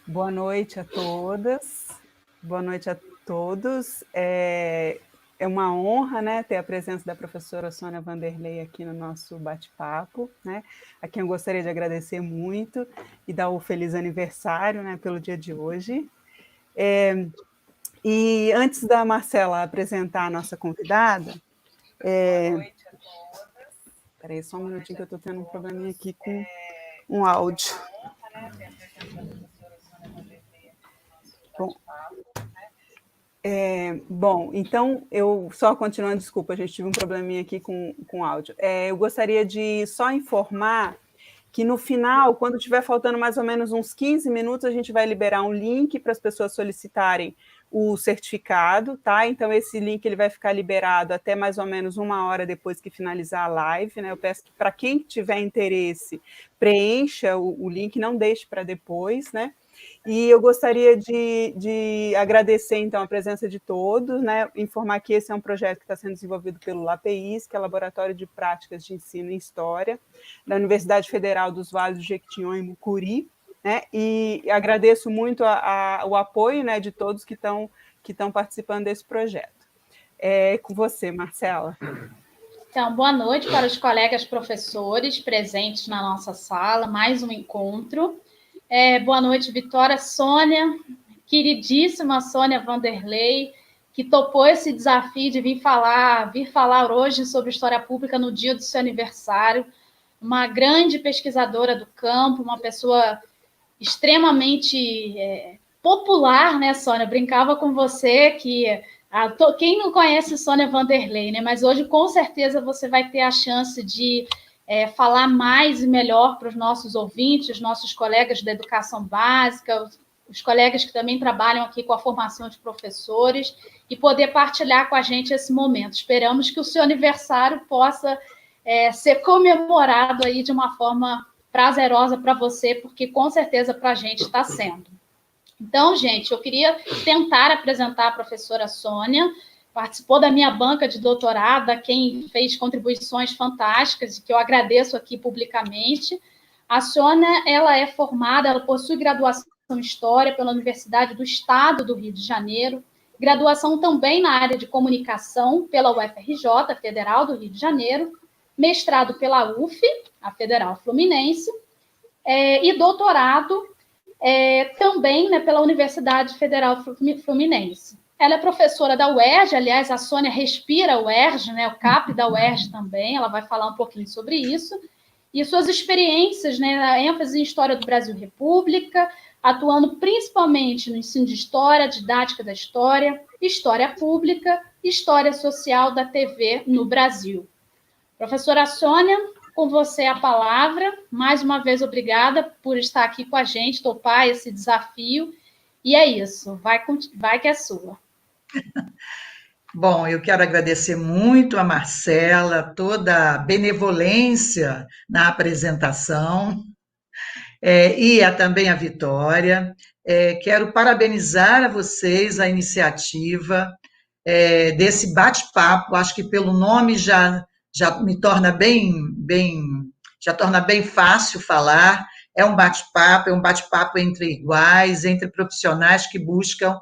Boa noite a todas, boa noite a todos. É uma honra, né, ter a presença da professora Sônia Vanderlei aqui no nosso bate-papo, né, a quem eu gostaria de agradecer muito e dar o feliz aniversário, né, pelo dia de hoje. E antes da Marcela apresentar a nossa convidada, peraí só um minutinho que eu estou tendo um probleminha aqui com um áudio. Bom, então, eu só continuando, desculpa, a gente tive um probleminha aqui com áudio. Eu gostaria de só informar que no final, quando tiver faltando mais ou menos uns 15 minutos, a gente vai liberar um link para as pessoas solicitarem o certificado, tá? Então, esse link ele vai ficar liberado até mais ou menos 1 hora depois que finalizar a live, né? Eu peço que, para quem tiver interesse, preencha o link, não deixe para depois, né? E eu gostaria de agradecer, então, a presença de todos, né? Informar que esse é um projeto que está sendo desenvolvido pelo LAPEIS, que é o Laboratório de Práticas de Ensino em História, da Universidade Federal dos Vales do Jequitinhonha e Mucuri, né? E agradeço muito o apoio, né, de todos que estão participando desse projeto. É com você, Marcela. Então, boa noite para os colegas professores presentes na nossa sala, mais um encontro. Boa noite, Vitória, Sônia, queridíssima Sônia Vanderlei, que topou esse desafio de vir falar hoje sobre história pública no dia do seu aniversário. Uma grande pesquisadora do campo, uma pessoa extremamente popular, né, Sônia? Brincava com você que quem não conhece Sônia Vanderlei, né? Mas hoje, com certeza, você vai ter a chance de falar mais e melhor para os nossos ouvintes, nossos colegas da educação básica, os colegas que também trabalham aqui com a formação de professores, e poder partilhar com a gente esse momento. Esperamos que o seu aniversário possa ser comemorado aí de uma forma prazerosa para você, porque com certeza para a gente está sendo. Então, gente, eu queria tentar apresentar a professora Sônia, participou da minha banca de doutorado, a quem fez contribuições fantásticas, e que eu agradeço aqui publicamente. A Sônia, ela é formada, ela possui graduação em História pela Universidade do Estado do Rio de Janeiro, graduação também na área de Comunicação pela UFRJ, Federal do Rio de Janeiro, mestrado pela UF, a Federal Fluminense, e doutorado também, né, pela Universidade Federal Fluminense. Ela é professora da UERJ, aliás, a Sônia respira a UERJ, né, o CAP da UERJ também, ela vai falar um pouquinho sobre isso, e suas experiências, né, a ênfase em História do Brasil República, atuando principalmente no ensino de História, didática da História, História Pública, História Social da TV no Brasil. Professora Sônia, com você a palavra. Mais uma vez, obrigada por estar aqui com a gente, topar esse desafio. E é isso, vai que é sua. Bom, eu quero agradecer muito a Marcela, toda a benevolência na apresentação, e também a Vitória. Quero parabenizar a vocês a iniciativa desse bate-papo. Acho que pelo nome já me torna já torna bem fácil falar. É um bate-papo entre iguais, entre profissionais que buscam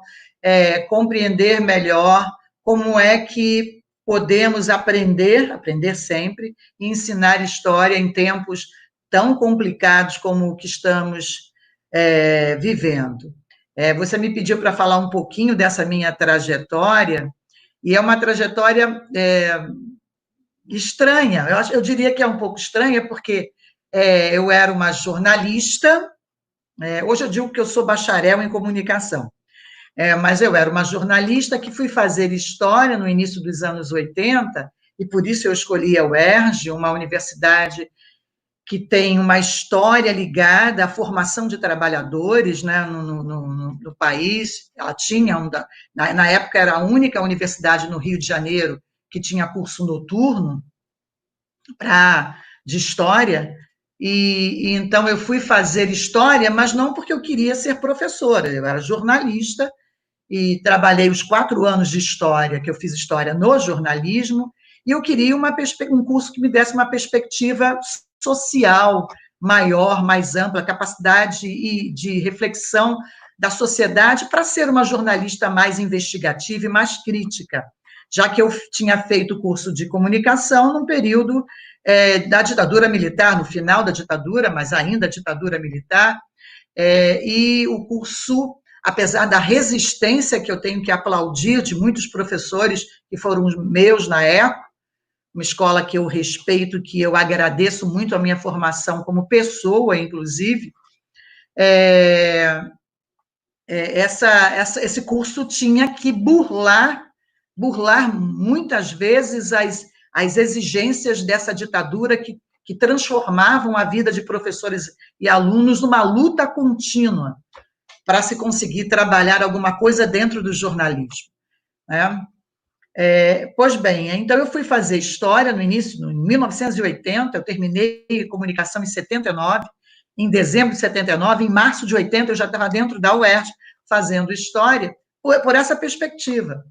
compreender melhor como é que podemos aprender sempre, e ensinar história em tempos tão complicados como o que estamos vivendo. Você me pediu para falar um pouquinho dessa minha trajetória, e é uma trajetória estranha. Eu diria que é um pouco estranha, porque eu era uma jornalista, hoje eu digo que eu sou bacharel em comunicação, mas eu era uma jornalista que fui fazer história no início dos anos 80, e por isso eu escolhi a UERJ, uma universidade que tem uma história ligada à formação de trabalhadores, né, no país. Ela tinha, na época, era a única universidade no Rio de Janeiro que tinha curso noturno de história, e então eu fui fazer história, mas não porque eu queria ser professora, eu era jornalista, e trabalhei os 4 anos de história, que eu fiz história no jornalismo, e eu queria um curso que me desse uma perspectiva social maior, mais ampla, capacidade de reflexão da sociedade para ser uma jornalista mais investigativa e mais crítica, já que eu tinha feito o curso de comunicação num período da ditadura militar, no final da ditadura, mas ainda ditadura militar, e o curso, apesar da resistência que eu tenho que aplaudir de muitos professores que foram meus na época, uma escola que eu respeito, que eu agradeço muito a minha formação como pessoa, inclusive, esse curso tinha que burlar muitas vezes as exigências dessa ditadura que transformavam a vida de professores e alunos numa luta contínua para se conseguir trabalhar alguma coisa dentro do jornalismo, né? Pois bem, então eu fui fazer História no início, em 1980, eu terminei Comunicação em 79, em dezembro de 79, em março de 80 eu já estava dentro da UERJ fazendo História, por essa perspectiva.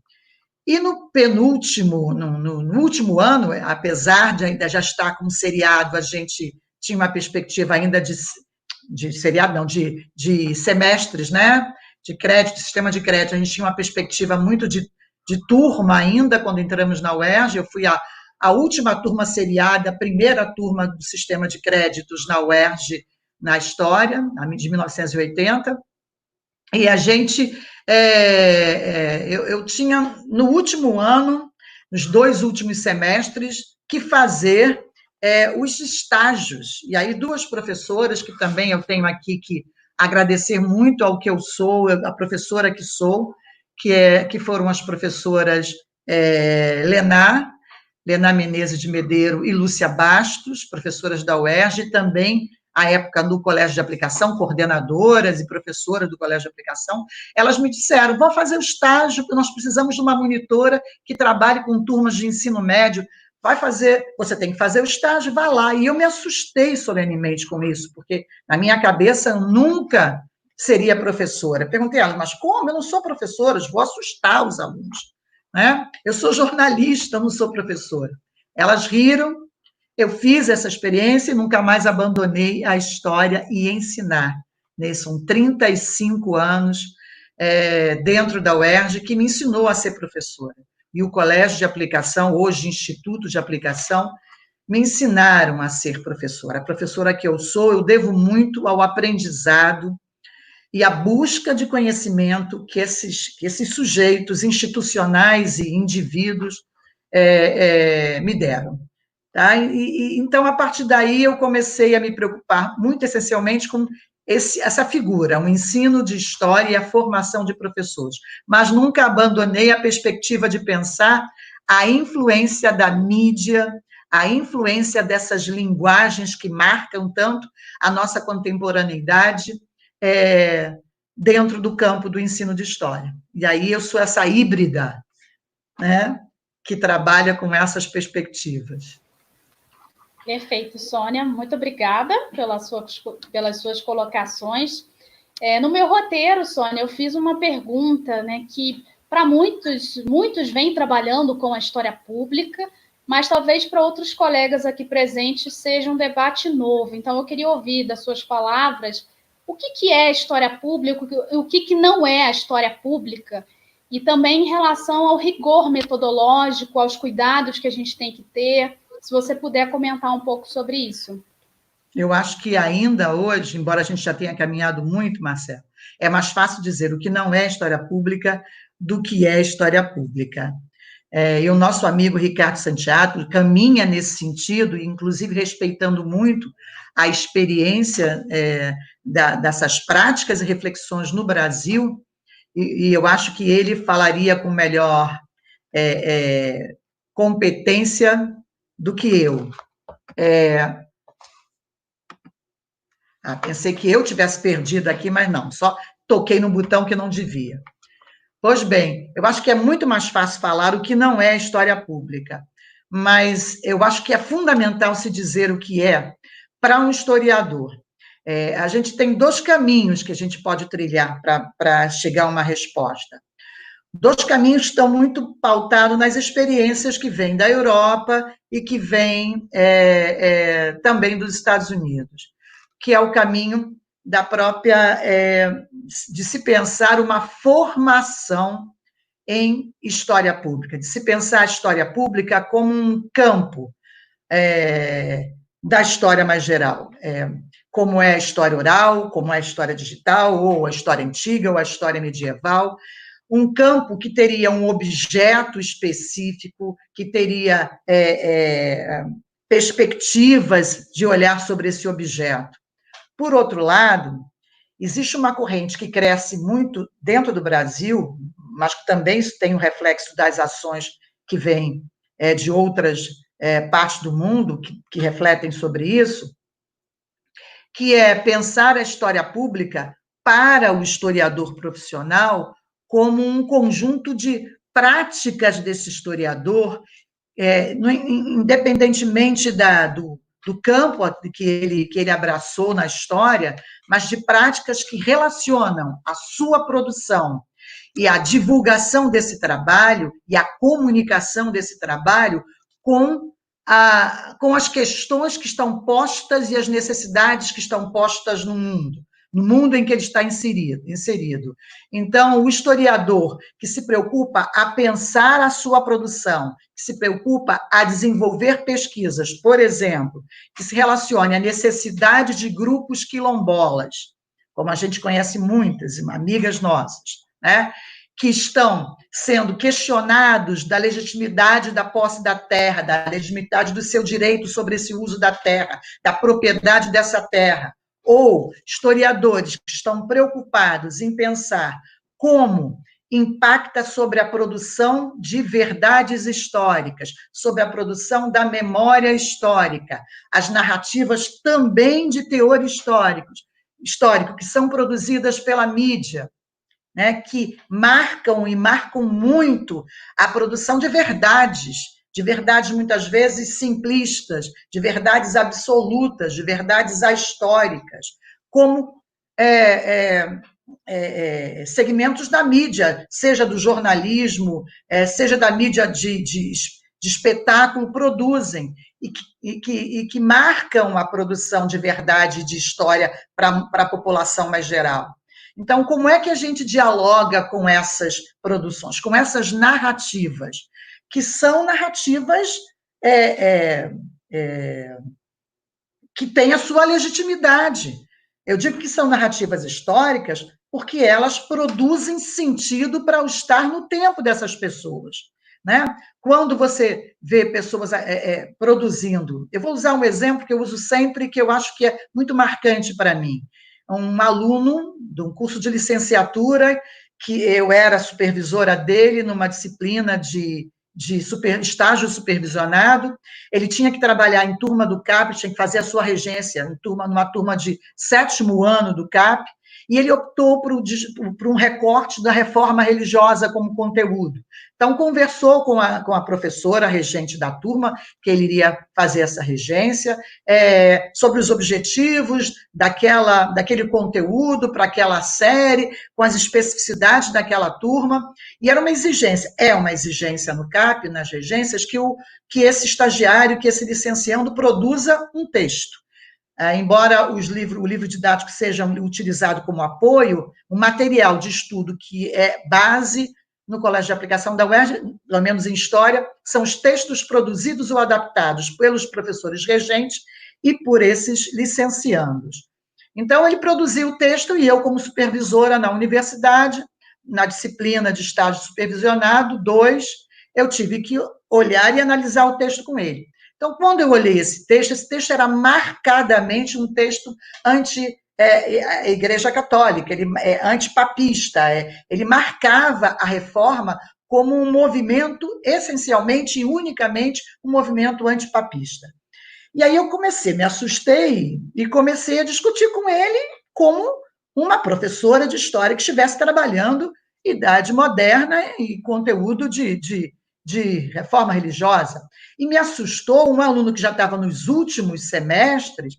E no penúltimo, no último ano, apesar de ainda já estar com seriado, a gente tinha uma perspectiva ainda de seriado, não, de semestres, né? De crédito, sistema de crédito, a gente tinha uma perspectiva muito de turma ainda, quando entramos na UERJ, eu fui a última turma seriada, a primeira turma do sistema de créditos na UERJ, na História, de 1980, e a gente, eu tinha, no último ano, nos 2 últimos semestres, que fazer os estágios, e aí 2 professoras, que também eu tenho aqui que agradecer muito ao que eu sou, a professora que sou, que foram as professoras Lena Menezes de Medeiro e Lúcia Bastos, professoras da UERJ, e também, à época, do Colégio de Aplicação, coordenadoras e professoras do Colégio de Aplicação, elas me disseram, vamos fazer o estágio, porque nós precisamos de uma monitora que trabalhe com turmas de ensino médio, você tem que fazer o estágio, vai lá. E eu me assustei solenemente com isso, porque na minha cabeça eu nunca seria professora. Perguntei a elas, mas como? Eu não sou professora, eu vou assustar os alunos, né? Eu sou jornalista, eu não sou professora. Elas riram, eu fiz essa experiência e nunca mais abandonei a história e ensinar. São 35 anos dentro da UERJ que me ensinou a ser professora. E o Colégio de Aplicação, hoje Instituto de Aplicação, me ensinaram a ser professora. A professora que eu sou, eu devo muito ao aprendizado e à busca de conhecimento que esses sujeitos institucionais e indivíduos me deram. Tá? Então, a partir daí, eu comecei a me preocupar muito essencialmente com essa figura, o ensino de história e a formação de professores, mas nunca abandonei a perspectiva de pensar a influência da mídia, a influência dessas linguagens que marcam tanto a nossa contemporaneidade dentro do campo do ensino de história. E aí eu sou essa híbrida, né, que trabalha com essas perspectivas. Perfeito, Sônia. Muito obrigada pelas suas colocações. No meu roteiro, Sônia, eu fiz uma pergunta, né, que para muitos vêm trabalhando com a história pública, mas talvez para outros colegas aqui presentes seja um debate novo. Então, eu queria ouvir das suas palavras o que é a história pública, o que não é a história pública, e também em relação ao rigor metodológico, aos cuidados que a gente tem que ter. Se você puder comentar um pouco sobre isso. Eu acho que ainda hoje, embora a gente já tenha caminhado muito, Marcelo, é mais fácil dizer o que não é história pública do que é história pública. E o nosso amigo Ricardo Santiago caminha nesse sentido, inclusive respeitando muito a experiência dessas práticas e reflexões no Brasil, e eu acho que ele falaria com melhor competência do que eu. Pensei que eu tivesse perdido aqui, mas não, só toquei no botão que não devia. Pois bem, eu acho que é muito mais fácil falar o que não é história pública, mas eu acho que é fundamental se dizer o que é para um historiador. A gente tem 2 caminhos que a gente pode trilhar para chegar a uma resposta. 2 caminhos que estão muito pautados nas experiências que vêm da Europa e que vêm também dos Estados Unidos. que é o caminho da própria, de se pensar uma formação em história pública, de se pensar a história pública como um campo da história mais geral, como é a história oral, como é a história digital, ou a história antiga, ou a história medieval, um campo que teria um objeto específico, que teria perspectivas de olhar sobre esse objeto. Por outro lado, existe uma corrente que cresce muito dentro do Brasil, mas que também tem um reflexo das ações que vêm de outras partes do mundo, que refletem sobre isso, que é pensar a história pública para o historiador profissional como um conjunto de práticas desse historiador, independentemente do campo que ele abraçou na história, mas de práticas que relacionam a sua produção e a divulgação desse trabalho e a comunicação desse trabalho com as questões que estão postas e as necessidades que estão postas no mundo em que ele está inserido. Então, o historiador que se preocupa a pensar a sua produção, que se preocupa a desenvolver pesquisas, por exemplo, que se relacione à necessidade de grupos quilombolas, como a gente conhece muitas, amigas nossas, né, que estão sendo questionados da legitimidade da posse da terra, da legitimidade do seu direito sobre esse uso da terra, da propriedade dessa terra, ou historiadores que estão preocupados em pensar como impacta sobre a produção de verdades históricas, sobre a produção da memória histórica, as narrativas também de teor histórico, que são produzidas pela mídia, né, que marcam muito a produção de verdades muitas vezes simplistas, de verdades absolutas, de verdades ahistóricas, como segmentos da mídia, seja do jornalismo, seja da mídia de espetáculo, produzem e que marcam a produção de verdade e de história para a população mais geral. Então, como é que a gente dialoga com essas produções, com essas narrativas, que são narrativas que têm a sua legitimidade? Eu digo que são narrativas históricas porque elas produzem sentido para o estar no tempo dessas pessoas, né? Quando você vê pessoas produzindo, eu vou usar um exemplo que eu uso sempre, que eu acho que é muito marcante para mim. Um aluno de um curso de licenciatura, que eu era supervisora dele numa disciplina de estágio supervisionado, ele tinha que trabalhar em turma do CAP, tinha que fazer a sua regência numa turma de 7º ano do CAP, e ele optou por um recorte da reforma religiosa como conteúdo. Então, conversou com a professora, regente da turma, que ele iria fazer essa regência, sobre os objetivos daquele conteúdo para aquela série, com as especificidades daquela turma, e era uma exigência, uma exigência no CAP, nas regências, que esse estagiário, que esse licenciando produza um texto. Embora o livro didático seja utilizado como apoio, o material de estudo que é base no Colégio de Aplicação da UERJ, pelo menos em História, são os textos produzidos ou adaptados pelos professores regentes e por esses licenciandos. Então, ele produziu o texto e eu, como supervisora na universidade, na disciplina de estágio supervisionado 2, eu tive que olhar e analisar o texto com ele. Então, quando eu olhei esse texto era marcadamente um texto a Igreja Católica, ele antipapista, ele marcava a reforma como um movimento, essencialmente e unicamente, um movimento antipapista. E aí eu me assustei e comecei a discutir com ele como uma professora de história que estivesse trabalhando Idade Moderna e conteúdo de reforma religiosa. E me assustou um aluno que já estava nos últimos semestres,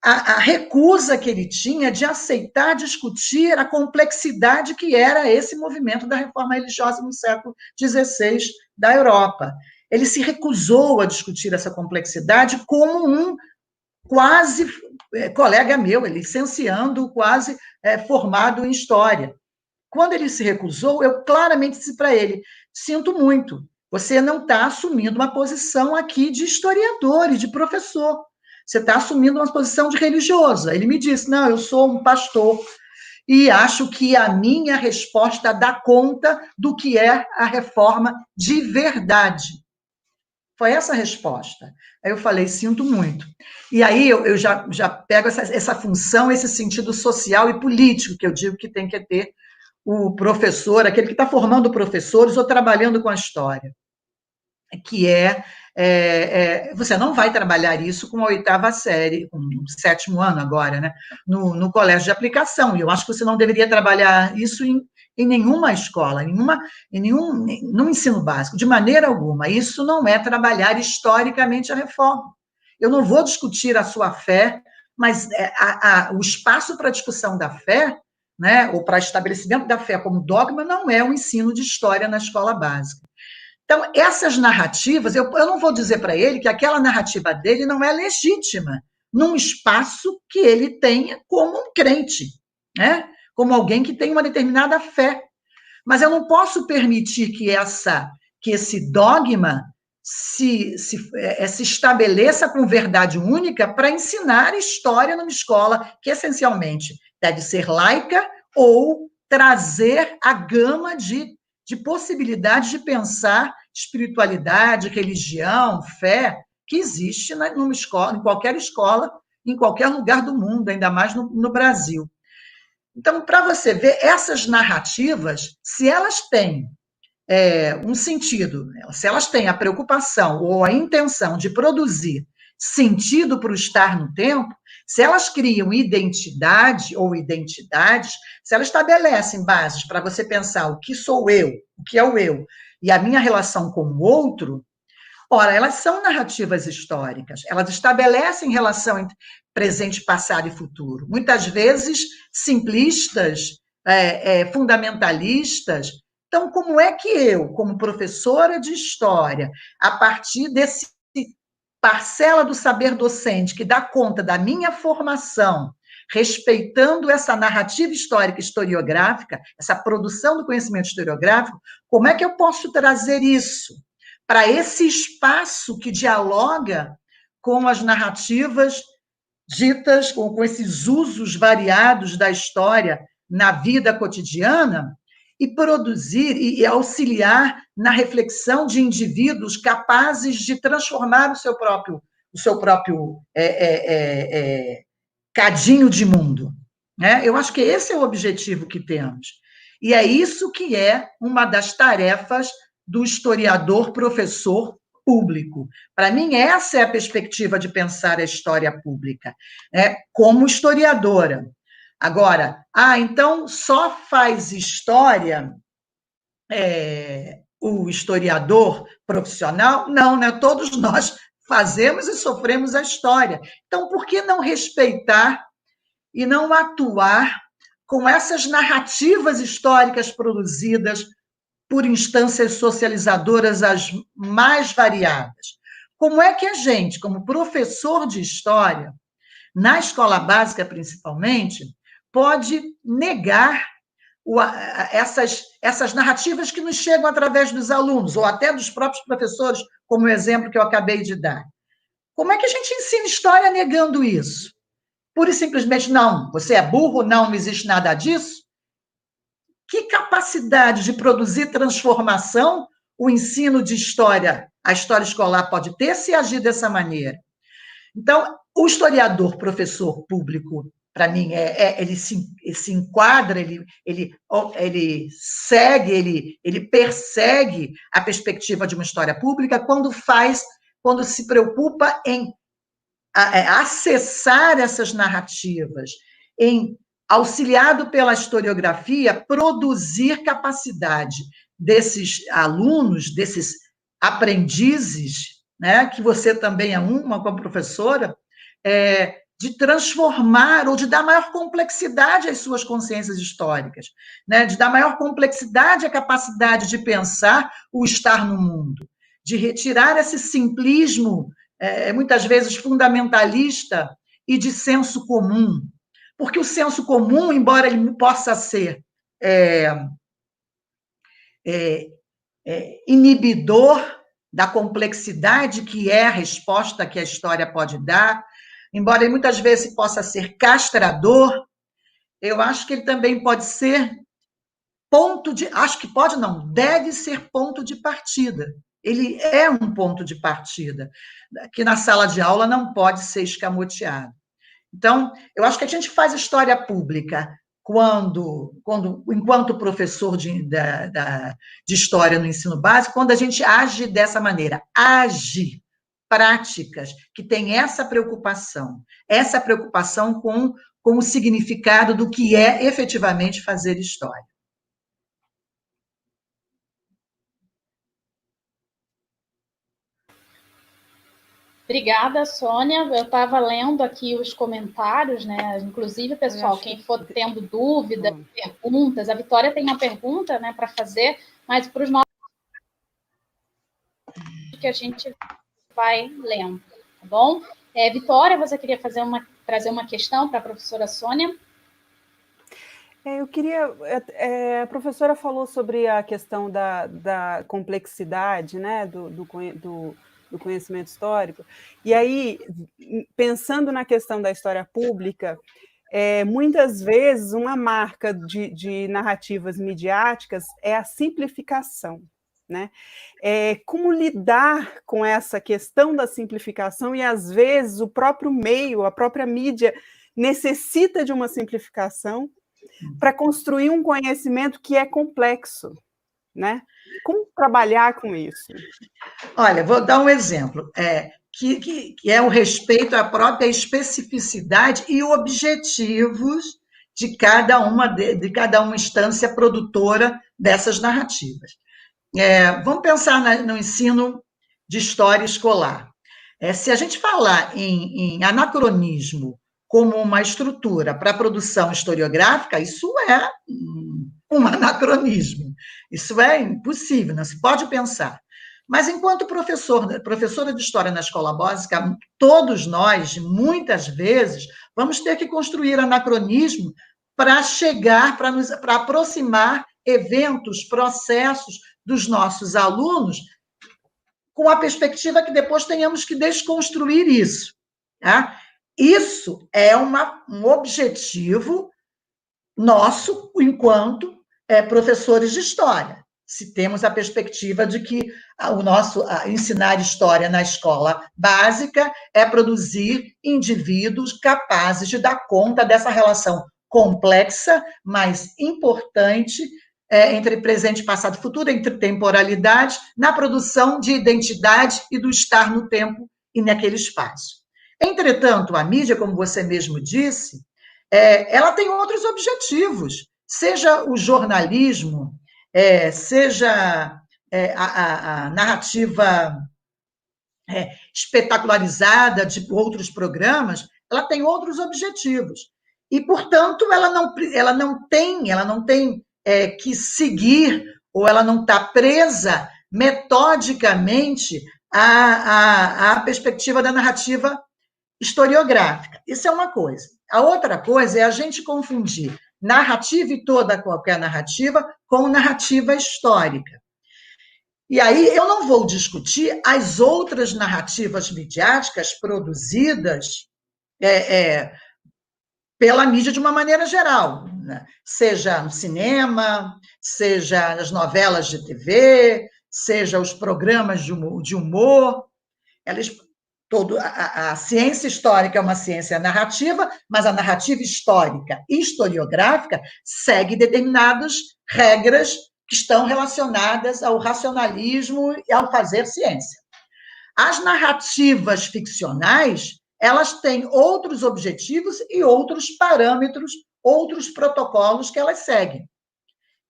a recusa que ele tinha de aceitar discutir a complexidade que era esse movimento da reforma religiosa no século XVI da Europa. Ele se recusou a discutir essa complexidade como colega meu, licenciando, quase formado em História. Quando ele se recusou, eu claramente disse para ele, sinto muito, você não está assumindo uma posição aqui de historiador e de professor, você está assumindo uma posição de religioso. Ele me disse, não, eu sou um pastor, e acho que a minha resposta dá conta do que é a reforma de verdade. Foi essa a resposta. Aí eu falei, sinto muito. E aí eu já pego essa função, esse sentido social e político que eu digo que tem que ter o professor, aquele que está formando professores ou trabalhando com a história, que você não vai trabalhar isso com a 8ª série, com o 7º ano agora, né, no colégio de aplicação, e eu acho que você não deveria trabalhar isso em nenhuma escola, no ensino básico, de maneira alguma. Isso não é trabalhar historicamente a reforma. Eu não vou discutir a sua fé, mas o espaço para discussão da fé, né, ou para estabelecimento da fé como dogma, não é o ensino de história na escola básica. Então, essas narrativas, eu não vou dizer para ele que aquela narrativa dele não é legítima, num espaço que ele tenha como um crente, né? Como alguém que tem uma determinada fé. Mas eu não posso permitir que esse dogma se estabeleça com verdade única para ensinar história numa escola que, essencialmente, deve ser laica ou trazer a gama de possibilidades de pensar espiritualidade, religião, fé, que existe numa escola, em qualquer lugar do mundo, ainda mais no Brasil. Então, para você ver, essas narrativas, se elas têm um sentido, se elas têm a preocupação ou a intenção de produzir sentido para o estar no tempo, se elas criam identidade ou identidades, se elas estabelecem bases para você pensar o que sou eu, o que é o eu, e a minha relação com o outro, ora, elas são narrativas históricas, elas estabelecem relação entre presente, passado e futuro, muitas vezes simplistas, fundamentalistas. Então, como é que eu, como professora de história, a partir desse parcela do saber docente que dá conta da minha formação, respeitando essa narrativa histórica historiográfica, essa produção do conhecimento historiográfico, como é que eu posso trazer isso para esse espaço que dialoga com as narrativas ditas, com esses usos variados da história na vida cotidiana, e produzir e auxiliar na reflexão de indivíduos capazes de transformar o seu próprio cadinho de mundo, né? Eu acho que esse é o objetivo que temos. E é isso que é uma das tarefas do historiador professor público. Para mim, essa é a perspectiva de pensar a história pública, como historiadora. Agora, então só faz história o historiador profissional? Não, né? Todos nós fazemos e sofremos a história. Então, por que não respeitar e não atuar com essas narrativas históricas produzidas por instâncias socializadoras as mais variadas? Como é que a gente, como professor de história, na escola básica principalmente, pode negar essas narrativas que nos chegam através dos alunos, ou até dos próprios professores, como o exemplo que eu acabei de dar? Como é que a gente ensina história negando isso? Pura e simplesmente, não, você é burro, não existe nada disso? Que capacidade de produzir transformação o ensino de história, a história escolar pode ter se agir dessa maneira? Então, o historiador, professor público, para mim, ele se enquadra, ele segue, ele persegue a perspectiva de uma história pública quando se preocupa em acessar essas narrativas, em, auxiliado pela historiografia, produzir capacidade desses alunos, desses aprendizes, né, que você também é uma como professora, de transformar ou de dar maior complexidade às suas consciências históricas, né? De dar maior complexidade à capacidade de pensar o estar no mundo, de retirar esse simplismo, muitas vezes fundamentalista, e de senso comum. Porque o senso comum, embora ele possa ser inibidor da complexidade que é a resposta que a história pode dar, embora ele muitas vezes possa ser castrador, eu acho que ele também pode ser acho que pode não, deve ser ponto de partida. Ele é um ponto de partida, que na sala de aula não pode ser escamoteado. Então, eu acho que a gente faz história pública enquanto professor de história no ensino básico, quando a gente age dessa maneira, age práticas que têm essa preocupação com o significado do que é efetivamente fazer história. Obrigada, Sônia. Eu estava lendo aqui os comentários, né? Inclusive, pessoal, quem for tendo dúvidas, perguntas, a Vitória tem uma pergunta, né, para fazer, mas para os nossos que a gente vai lendo, tá bom? Vitória, você queria trazer uma questão para a professora Sônia? Eu queria... a professora falou sobre a questão da complexidade, né, do conhecimento histórico, e aí, pensando na questão da história pública, muitas vezes uma marca de narrativas midiáticas é a simplificação, né? Como lidar com essa questão da simplificação e, às vezes, o próprio meio, a própria mídia necessita de uma simplificação para construir um conhecimento que é complexo, né? Como trabalhar com isso? Olha, vou dar um exemplo, que é o respeito à própria especificidade e objetivos de cada uma instância produtora dessas narrativas. Vamos pensar no ensino de história escolar. Se a gente falar em anacronismo como uma estrutura para a produção historiográfica, isso é um anacronismo. Isso é impossível, não se pode pensar. Mas, enquanto professora de história na escola básica, todos nós, muitas vezes, vamos ter que construir anacronismo para chegar, para aproximar eventos, processos dos nossos alunos, com a perspectiva que depois tenhamos que desconstruir isso. Tá? Isso é um objetivo nosso, enquanto professores de história. Se temos a perspectiva de que ensinar história na escola básica é produzir indivíduos capazes de dar conta dessa relação complexa, mas importante, entre presente, passado e futuro, entre temporalidade, na produção de identidade e do estar no tempo e naquele espaço. Entretanto, a mídia, como você mesmo disse, ela tem outros objetivos, seja o jornalismo, seja a narrativa espetacularizada de outros programas, ela tem outros objetivos. E, portanto, ela não tem que seguir, ou ela não está presa metodicamente à perspectiva da narrativa historiográfica. Isso é uma coisa. A outra coisa é a gente confundir narrativa, e toda qualquer narrativa, com narrativa histórica. E aí eu não vou discutir as outras narrativas midiáticas produzidas pela mídia de uma maneira geral, né? Seja no cinema, seja nas novelas de TV, seja os programas de humor. A ciência histórica é uma ciência narrativa, mas a narrativa histórica e historiográfica segue determinadas regras que estão relacionadas ao racionalismo e ao fazer ciência. As narrativas ficcionais, elas têm outros objetivos e outros parâmetros, outros protocolos que elas seguem,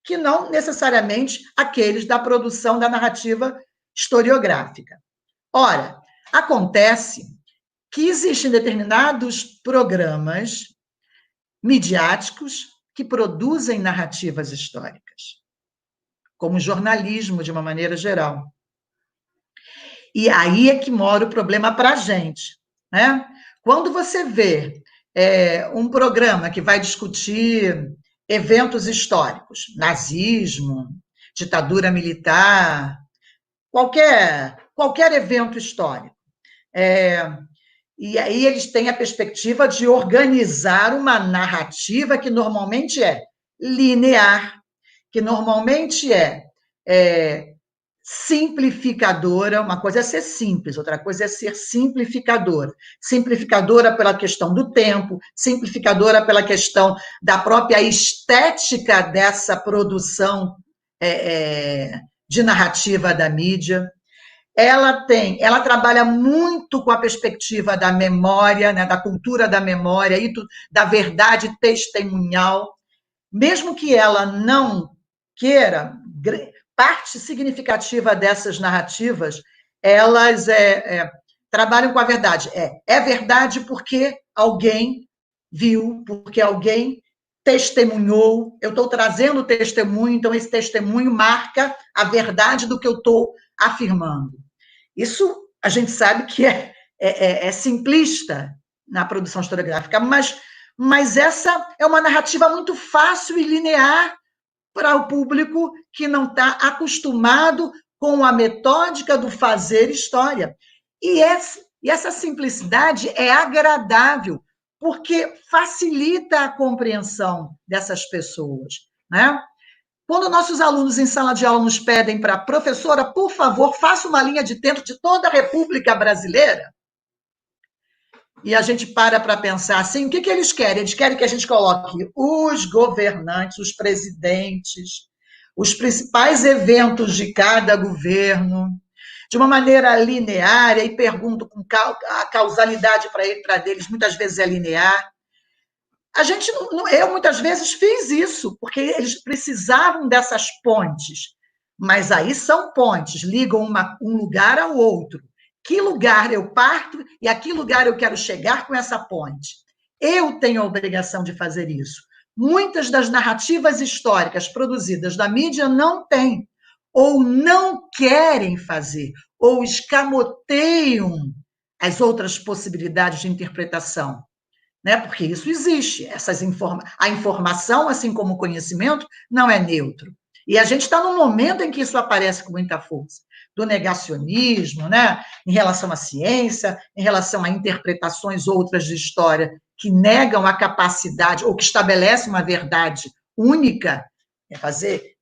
que não necessariamente aqueles da produção da narrativa historiográfica. Ora, acontece que existem determinados programas midiáticos que produzem narrativas históricas, como jornalismo, de uma maneira geral. E aí é que mora o problema para a gente, né? quando você vê um programa que vai discutir eventos históricos, nazismo, ditadura militar, qualquer evento histórico, e aí eles têm a perspectiva de organizar uma narrativa que normalmente é linear, que normalmente é simplificadora. Uma coisa é ser simples, outra coisa é ser simplificadora. Simplificadora pela questão do tempo, simplificadora pela questão da própria estética dessa produção de narrativa da mídia. Ela trabalha muito com a perspectiva da memória, né, da cultura da memória e da verdade testemunhal, mesmo que ela não queira. Parte significativa dessas narrativas, elas trabalham com a verdade. É verdade porque alguém viu, porque alguém testemunhou. Eu estou trazendo o testemunho, então esse testemunho marca a verdade do que eu estou afirmando. Isso a gente sabe que é simplista na produção historiográfica, mas essa é uma narrativa muito fácil e linear para o público que não está acostumado com a metódica do fazer história. E essa simplicidade é agradável, porque facilita a compreensão dessas pessoas, né? Quando nossos alunos em sala de aula nos pedem para professora, por favor, faça uma linha de tempo de toda a República Brasileira, e a gente para pensar assim, o que eles querem? Eles querem que a gente coloque os governantes, os presidentes, os principais eventos de cada governo, de uma maneira linear, e pergunto com a causalidade para deles, muitas vezes é linear. Eu muitas vezes fiz isso, porque eles precisavam dessas pontes, mas aí são pontes, ligam um lugar ao outro. Que lugar eu parto e a que lugar eu quero chegar com essa ponte? Eu tenho a obrigação de fazer isso. Muitas das narrativas históricas produzidas na mídia não têm, ou não querem fazer, ou escamoteiam as outras possibilidades de interpretação, né? Porque isso existe. A informação, assim como o conhecimento, não é neutro. E a gente está num momento em que isso aparece com muita força, do negacionismo, né? Em relação à ciência, em relação a interpretações outras de história que negam a capacidade ou que estabelecem uma verdade única.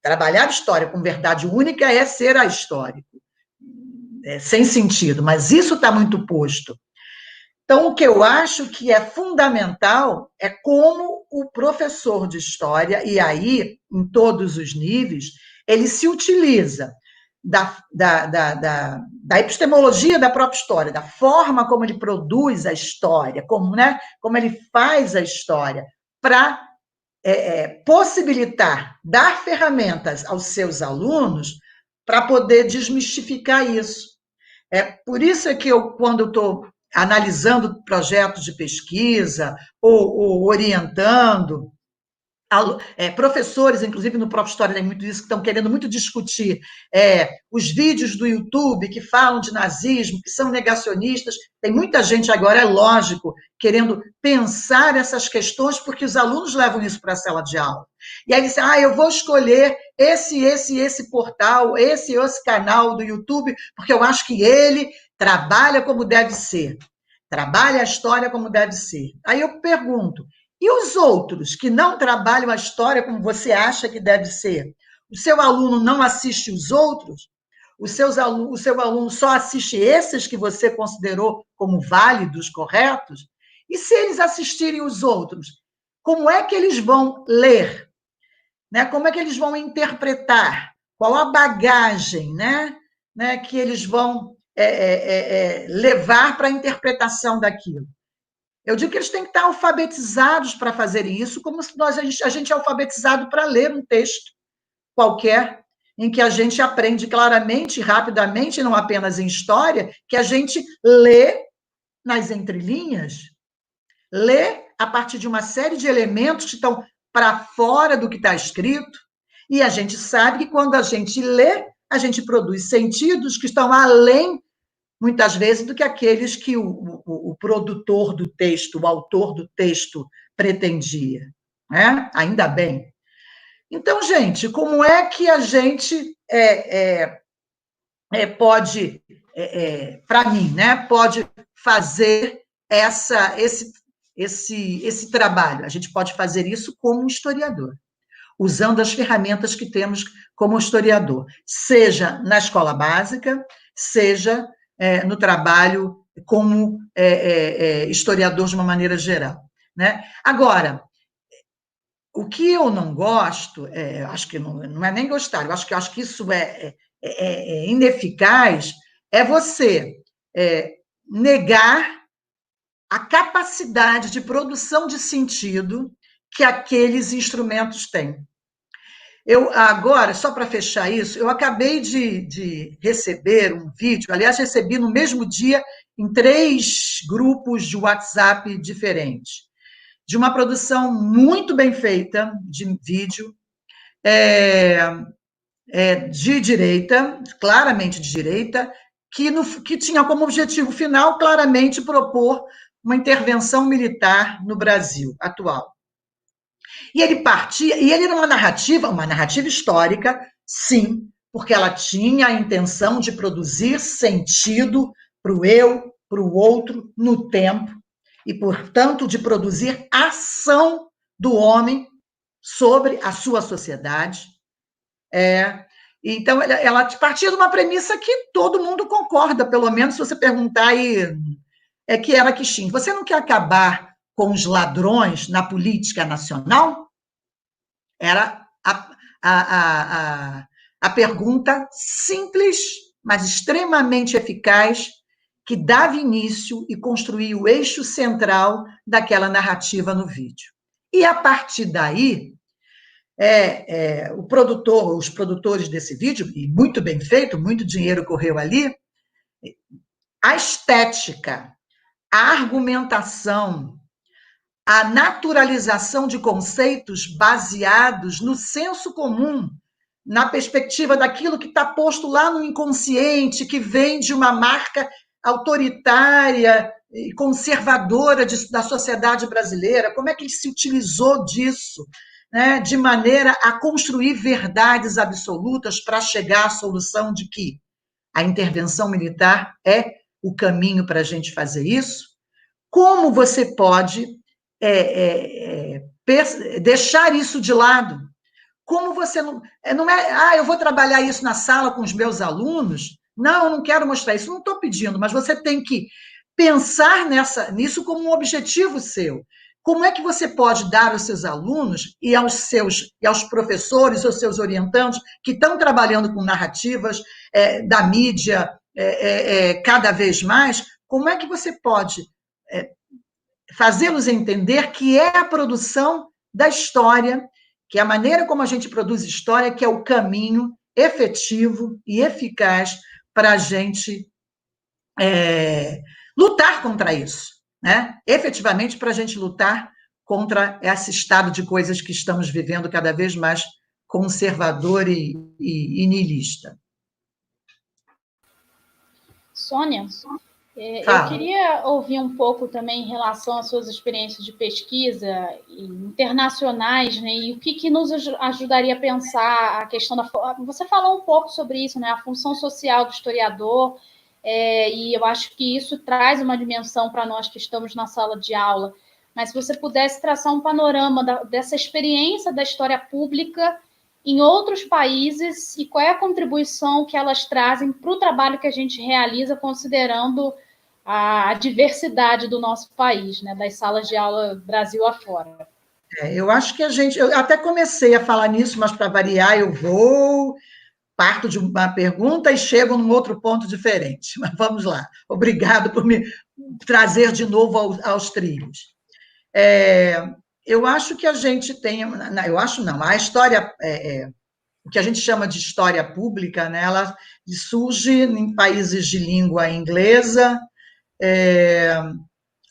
Trabalhar história com verdade única é ser ahistórico. Sem sentido, mas isso está muito posto. Então, o que eu acho que é fundamental é como o professor de história, e aí, em todos os níveis, ele se utiliza da epistemologia da própria história, da forma como ele produz a história, como ele faz a história, para possibilitar, dar ferramentas aos seus alunos para poder desmistificar isso. Por isso é que quando estou analisando projetos de pesquisa ou orientando, professores, inclusive no próprio História tem muito disso, que estão querendo muito discutir os vídeos do YouTube que falam de nazismo, que são negacionistas. Tem muita gente agora, é lógico, querendo pensar essas questões, porque os alunos levam isso para a sala de aula. E aí dizem, eu vou escolher esse portal, esse canal do YouTube, porque eu acho que ele trabalha como deve ser, trabalha a história como deve ser. Aí eu pergunto, e os outros que não trabalham a história como você acha que deve ser? O seu aluno não assiste os outros? O seu aluno só assiste esses que você considerou como válidos, corretos? E se eles assistirem os outros, como é que eles vão ler? Né? Como é que eles vão interpretar? Qual a bagagem, né, que eles vão levar para a interpretação daquilo? Eu digo que eles têm que estar alfabetizados para fazerem isso, como se a gente é alfabetizado para ler um texto qualquer, em que a gente aprende claramente, rapidamente, não apenas em história, que a gente lê nas entrelinhas, lê a partir de uma série de elementos que estão para fora do que está escrito, e a gente sabe que quando a gente lê, a gente produz sentidos que estão além, muitas vezes, do que aqueles que o produtor do texto, o autor do texto pretendia, né? Ainda bem. Então, gente, como é que a gente pode, para mim, né, pode fazer esse trabalho? A gente pode fazer isso como historiador, usando as ferramentas que temos como historiador, seja na escola básica, seja no trabalho como historiador de uma maneira geral, né? Agora, o que eu não gosto, acho que não é nem gostar, eu acho que isso é ineficaz, é você negar a capacidade de produção de sentido que aqueles instrumentos têm. Eu agora, só para fechar isso, eu acabei de receber um vídeo, aliás, recebi no mesmo dia em 3 grupos de WhatsApp diferentes, de uma produção muito bem feita de vídeo, de direita, claramente de direita, que tinha como objetivo final claramente propor uma intervenção militar no Brasil atual. E ele era uma narrativa histórica, sim, porque ela tinha a intenção de produzir sentido para o eu, para o outro, no tempo, e, portanto, de produzir ação do homem sobre a sua sociedade. Então, ela partia de uma premissa que todo mundo concorda, pelo menos se você perguntar aí, que era que tinha. Você não quer acabar com os ladrões na política nacional? Era a pergunta simples, mas extremamente eficaz, que dava início e construía o eixo central daquela narrativa no vídeo. E, a partir daí, os produtores desse vídeo, e muito bem feito, muito dinheiro correu ali, a estética, a argumentação, a naturalização de conceitos baseados no senso comum, na perspectiva daquilo que está posto lá no inconsciente, que vem de uma marca autoritária e conservadora da sociedade brasileira. Como é que ele se utilizou disso, né, de maneira a construir verdades absolutas para chegar à solução de que a intervenção militar é o caminho para a gente fazer isso? Como você pode deixar isso de lado? Como você não eu vou trabalhar isso na sala com os meus alunos? Não, eu não quero mostrar isso, não estou pedindo, mas você tem que pensar nisso como um objetivo seu. Como é que você pode dar aos seus alunos e aos professores, aos seus orientandos, que estão trabalhando com narrativas da mídia cada vez mais, como é que você pode fazê-los entender que é a produção da história, que é a maneira como a gente produz história, que é o caminho efetivo e eficaz para a gente lutar contra isso, né? Efetivamente, para a gente lutar contra esse estado de coisas que estamos vivendo cada vez mais conservador e niilista. Sônia, eu queria ouvir um pouco também em relação às suas experiências de pesquisa internacionais, né? E o que nos ajudaria a pensar a questão da... Você falou um pouco sobre isso, né? A função social do historiador, e eu acho que isso traz uma dimensão para nós que estamos na sala de aula. Mas se você pudesse traçar um panorama dessa experiência da história pública em outros países e qual é a contribuição que elas trazem para o trabalho que a gente realiza, considerando a diversidade do nosso país, né, das salas de aula Brasil afora. Eu acho que eu até comecei a falar nisso, mas para variar parto de uma pergunta e chego num outro ponto diferente. Mas vamos lá. Obrigado por me trazer de novo aos trilhos. Eu acho que a gente tem... Eu acho não. A história... o que a gente chama de história pública, né, ela surge em países de língua inglesa,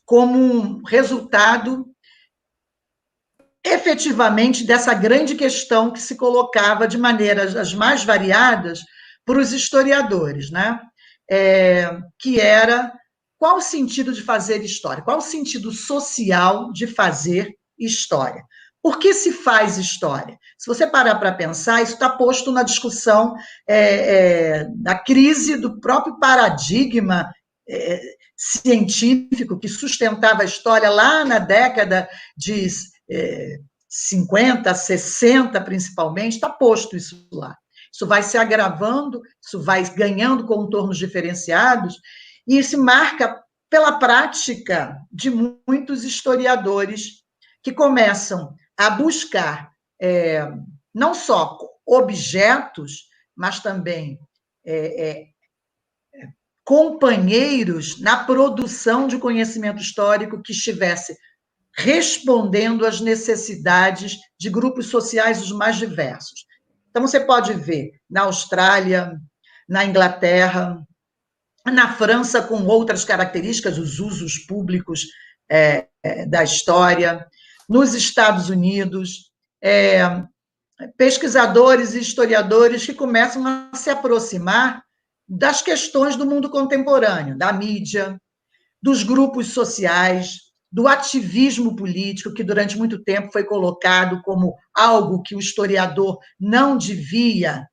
como um resultado efetivamente dessa grande questão que se colocava de maneiras as mais variadas para os historiadores, né? que era qual o sentido de fazer história, qual o sentido social de fazer história. Por que se faz história? Se você parar para pensar, isso está posto na discussão da crise do próprio paradigma científico que sustentava a história lá na década de 50, 60, principalmente, está posto isso lá. Isso vai se agravando, isso vai ganhando contornos diferenciados, e se marca pela prática de muitos historiadores que começam a buscar não só objetos, mas também companheiros na produção de conhecimento histórico que estivesse respondendo às necessidades de grupos sociais os mais diversos. Então, você pode ver na Austrália, na Inglaterra, na França, com outras características, os usos públicos da história, nos Estados Unidos, pesquisadores e historiadores que começam a se aproximar das questões do mundo contemporâneo, da mídia, dos grupos sociais, do ativismo político, que durante muito tempo foi colocado como algo que o historiador não devia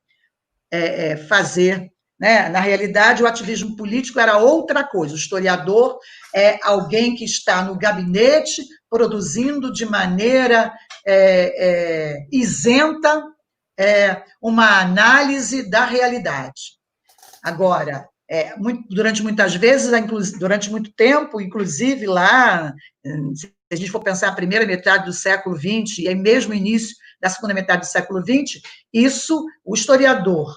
fazer, né? Na realidade, o ativismo político era outra coisa. O historiador é alguém que está no gabinete produzindo de maneira isenta uma análise da realidade. Agora, durante muito tempo, inclusive lá, se a gente for pensar a primeira metade do século XX e mesmo o início da segunda metade do século XX, isso, o historiador,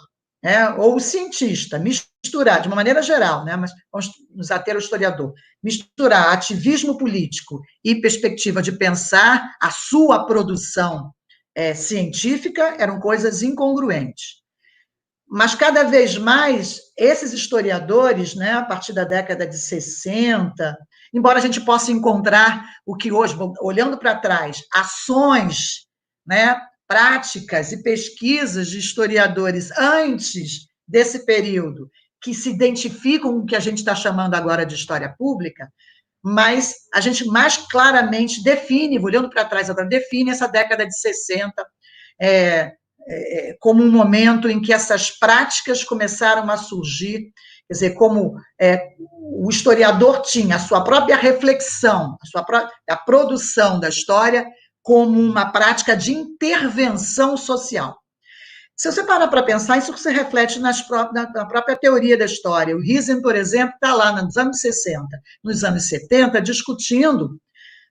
ou o cientista, misturar, de uma maneira geral, mas vamos nos ater ao historiador, misturar ativismo político e perspectiva de pensar a sua produção científica eram coisas incongruentes. Mas, cada vez mais, esses historiadores, a partir da década de 60, embora a gente possa encontrar o que hoje, olhando para trás, ações, práticas e pesquisas de historiadores antes desse período, que se identificam com o que a gente está chamando agora de história pública, mas a gente mais claramente define, olhando para trás agora, define essa década de 60 como um momento em que essas práticas começaram a surgir, quer dizer, como o historiador tinha a sua própria reflexão, a produção da história como uma prática de intervenção social. Se você parar para pensar, isso se reflete na própria teoria da história. O Riesen, por exemplo, está lá nos anos 60, nos anos 70, discutindo,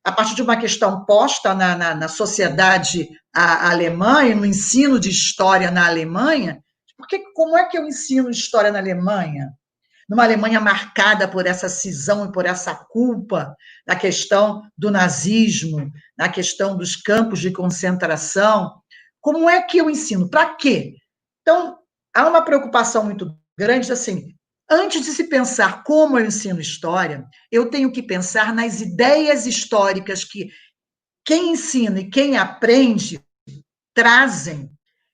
a partir de uma questão posta na sociedade alemã e no ensino de história na Alemanha, como é que eu ensino história na Alemanha? Numa Alemanha marcada por essa cisão e por essa culpa, na questão do nazismo, na questão dos campos de concentração. Como é que eu ensino? Para quê? Então, há uma preocupação muito grande, assim, antes de se pensar como eu ensino história, eu tenho que pensar nas ideias históricas que quem ensina e quem aprende trazem.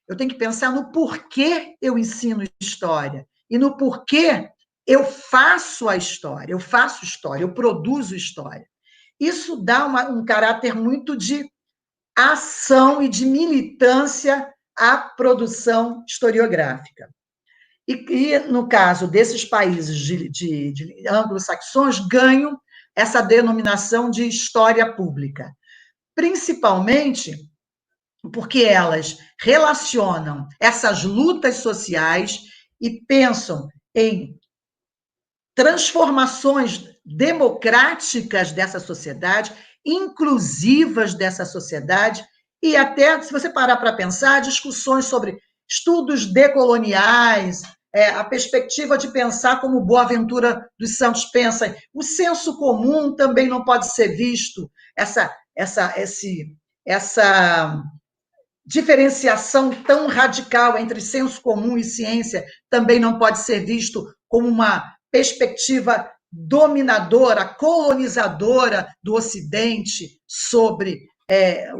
Eu tenho que pensar no porquê eu ensino história e no porquê eu faço a história, eu faço história, eu produzo história. Isso dá um caráter muito de ação e de militância à produção historiográfica. E no caso desses países de anglo-saxões, ganham essa denominação de história pública, principalmente porque elas relacionam essas lutas sociais e pensam em transformações democráticas dessa sociedade, inclusivas dessa sociedade, e até, se você parar para pensar, discussões sobre estudos decoloniais, a perspectiva de pensar como Boaventura dos Santos pensa, o senso comum também não pode ser visto, essa diferenciação tão radical entre senso comum e ciência também não pode ser visto como uma perspectiva dominadora, colonizadora do Ocidente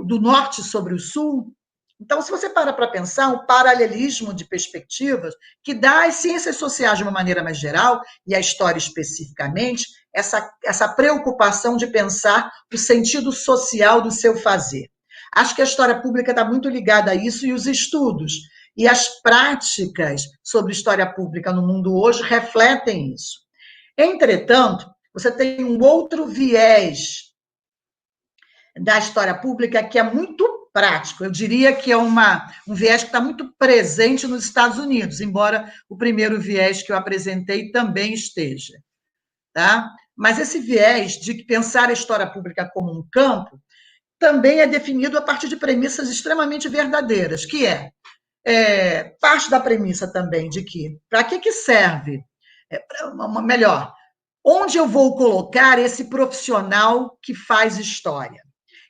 do Norte sobre o Sul. Então, se você para pensar, um paralelismo de perspectivas que dá às ciências sociais de uma maneira mais geral, e à história especificamente, essa preocupação de pensar o sentido social do seu fazer. Acho que a história pública está muito ligada a isso, e os estudos e as práticas sobre história pública no mundo hoje refletem isso. Entretanto, você tem um outro viés da história pública que é muito prático. Eu diria que é um viés que está muito presente nos Estados Unidos, embora o primeiro viés que eu apresentei também esteja. Tá? Mas esse viés de pensar a história pública como um campo também é definido a partir de premissas extremamente verdadeiras, que parte da premissa também de que, para que serve, melhor, onde eu vou colocar esse profissional que faz história?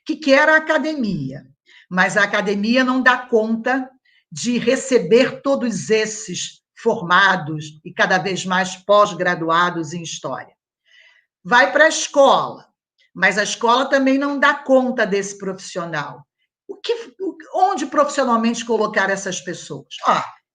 Que quer a academia, mas a academia não dá conta de receber todos esses formados e cada vez mais pós-graduados em história. Vai para a escola, mas a escola também não dá conta desse profissional. Onde profissionalmente colocar essas pessoas?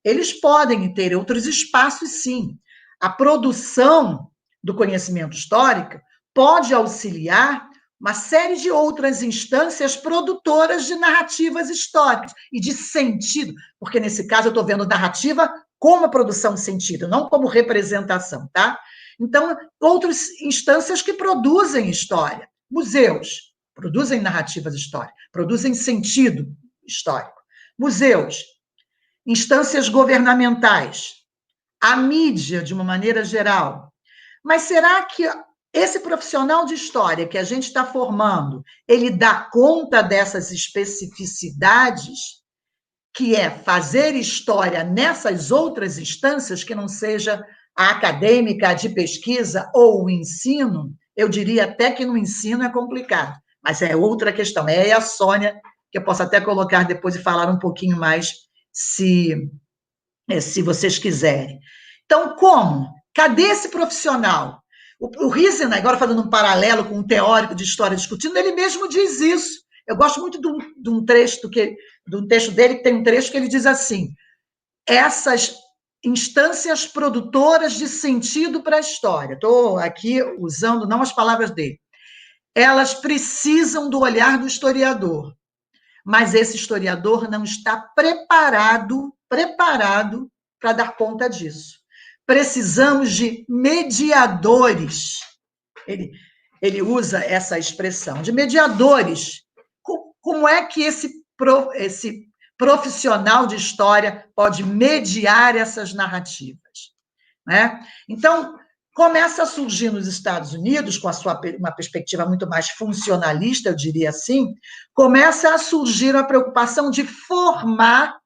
Eles podem ter outros espaços, sim. A produção do conhecimento histórico pode auxiliar uma série de outras instâncias produtoras de narrativas históricas e de sentido, porque nesse caso eu estou vendo narrativa como produção de sentido, não como representação, tá? Então, outras instâncias que produzem história, museus produzem narrativas históricas, produzem sentido histórico, museus, instâncias governamentais, a mídia de uma maneira geral. Mas será que esse profissional de história que a gente está formando, ele dá conta dessas especificidades, que é fazer história nessas outras instâncias, que não seja a acadêmica, a de pesquisa ou o ensino? Eu diria até que no ensino é complicado, mas é outra questão. É a Sônia, que eu posso até colocar depois e falar um pouquinho mais, se vocês quiserem. Então, como? Cadê esse profissional? O Riesen, agora fazendo um paralelo com um teórico de história discutindo, ele mesmo diz isso. Eu gosto muito de um texto dele, que tem um trecho que ele diz assim: essas instâncias produtoras de sentido para a história, estou aqui usando não as palavras dele, elas precisam do olhar do historiador, mas esse historiador não está preparado para dar conta disso. Precisamos de mediadores. Ele usa essa expressão, de mediadores. Como é que esse profissional de história pode mediar essas narrativas? Né? Então, começa a surgir nos Estados Unidos, com uma perspectiva muito mais funcionalista, eu diria assim, começa a surgir a preocupação de formar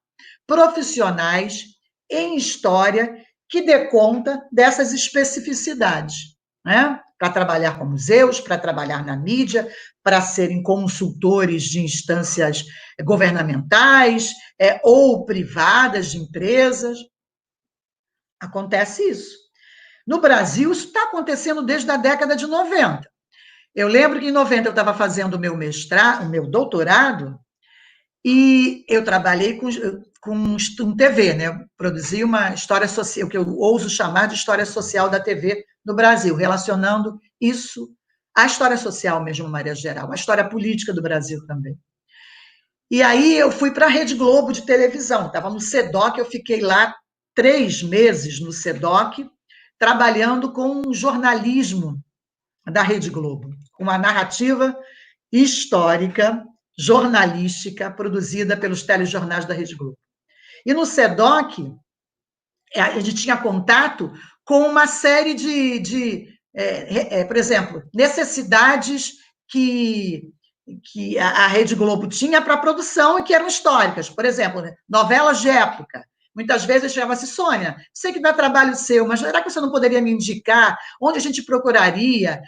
profissionais em história que dê conta dessas especificidades, né? Para trabalhar com museus, para trabalhar na mídia, para serem consultores de instâncias governamentais ou privadas de empresas. Acontece isso. No Brasil, isso está acontecendo desde a década de 90. Eu lembro que em 90 eu estava fazendo o meu mestrado, o meu doutorado, e eu trabalhei com TV, né? Produzi uma história social, que eu ouso chamar de história social da TV no Brasil, relacionando isso à história social mesmo, Maria Geral, à história política do Brasil também. E aí eu fui para a Rede Globo de televisão, estava no SEDOC, eu fiquei lá 3 meses no SEDOC, trabalhando com um jornalismo da Rede Globo, uma narrativa histórica, jornalística, produzida pelos telejornais da Rede Globo. E no SEDOC, a gente tinha contato com uma série por exemplo, necessidades que a Rede Globo tinha para a produção e que eram históricas. Por exemplo, novelas de época. Muitas vezes eu chegava assim: Sônia, sei que dá trabalho seu, mas será que você não poderia me indicar onde a gente procuraria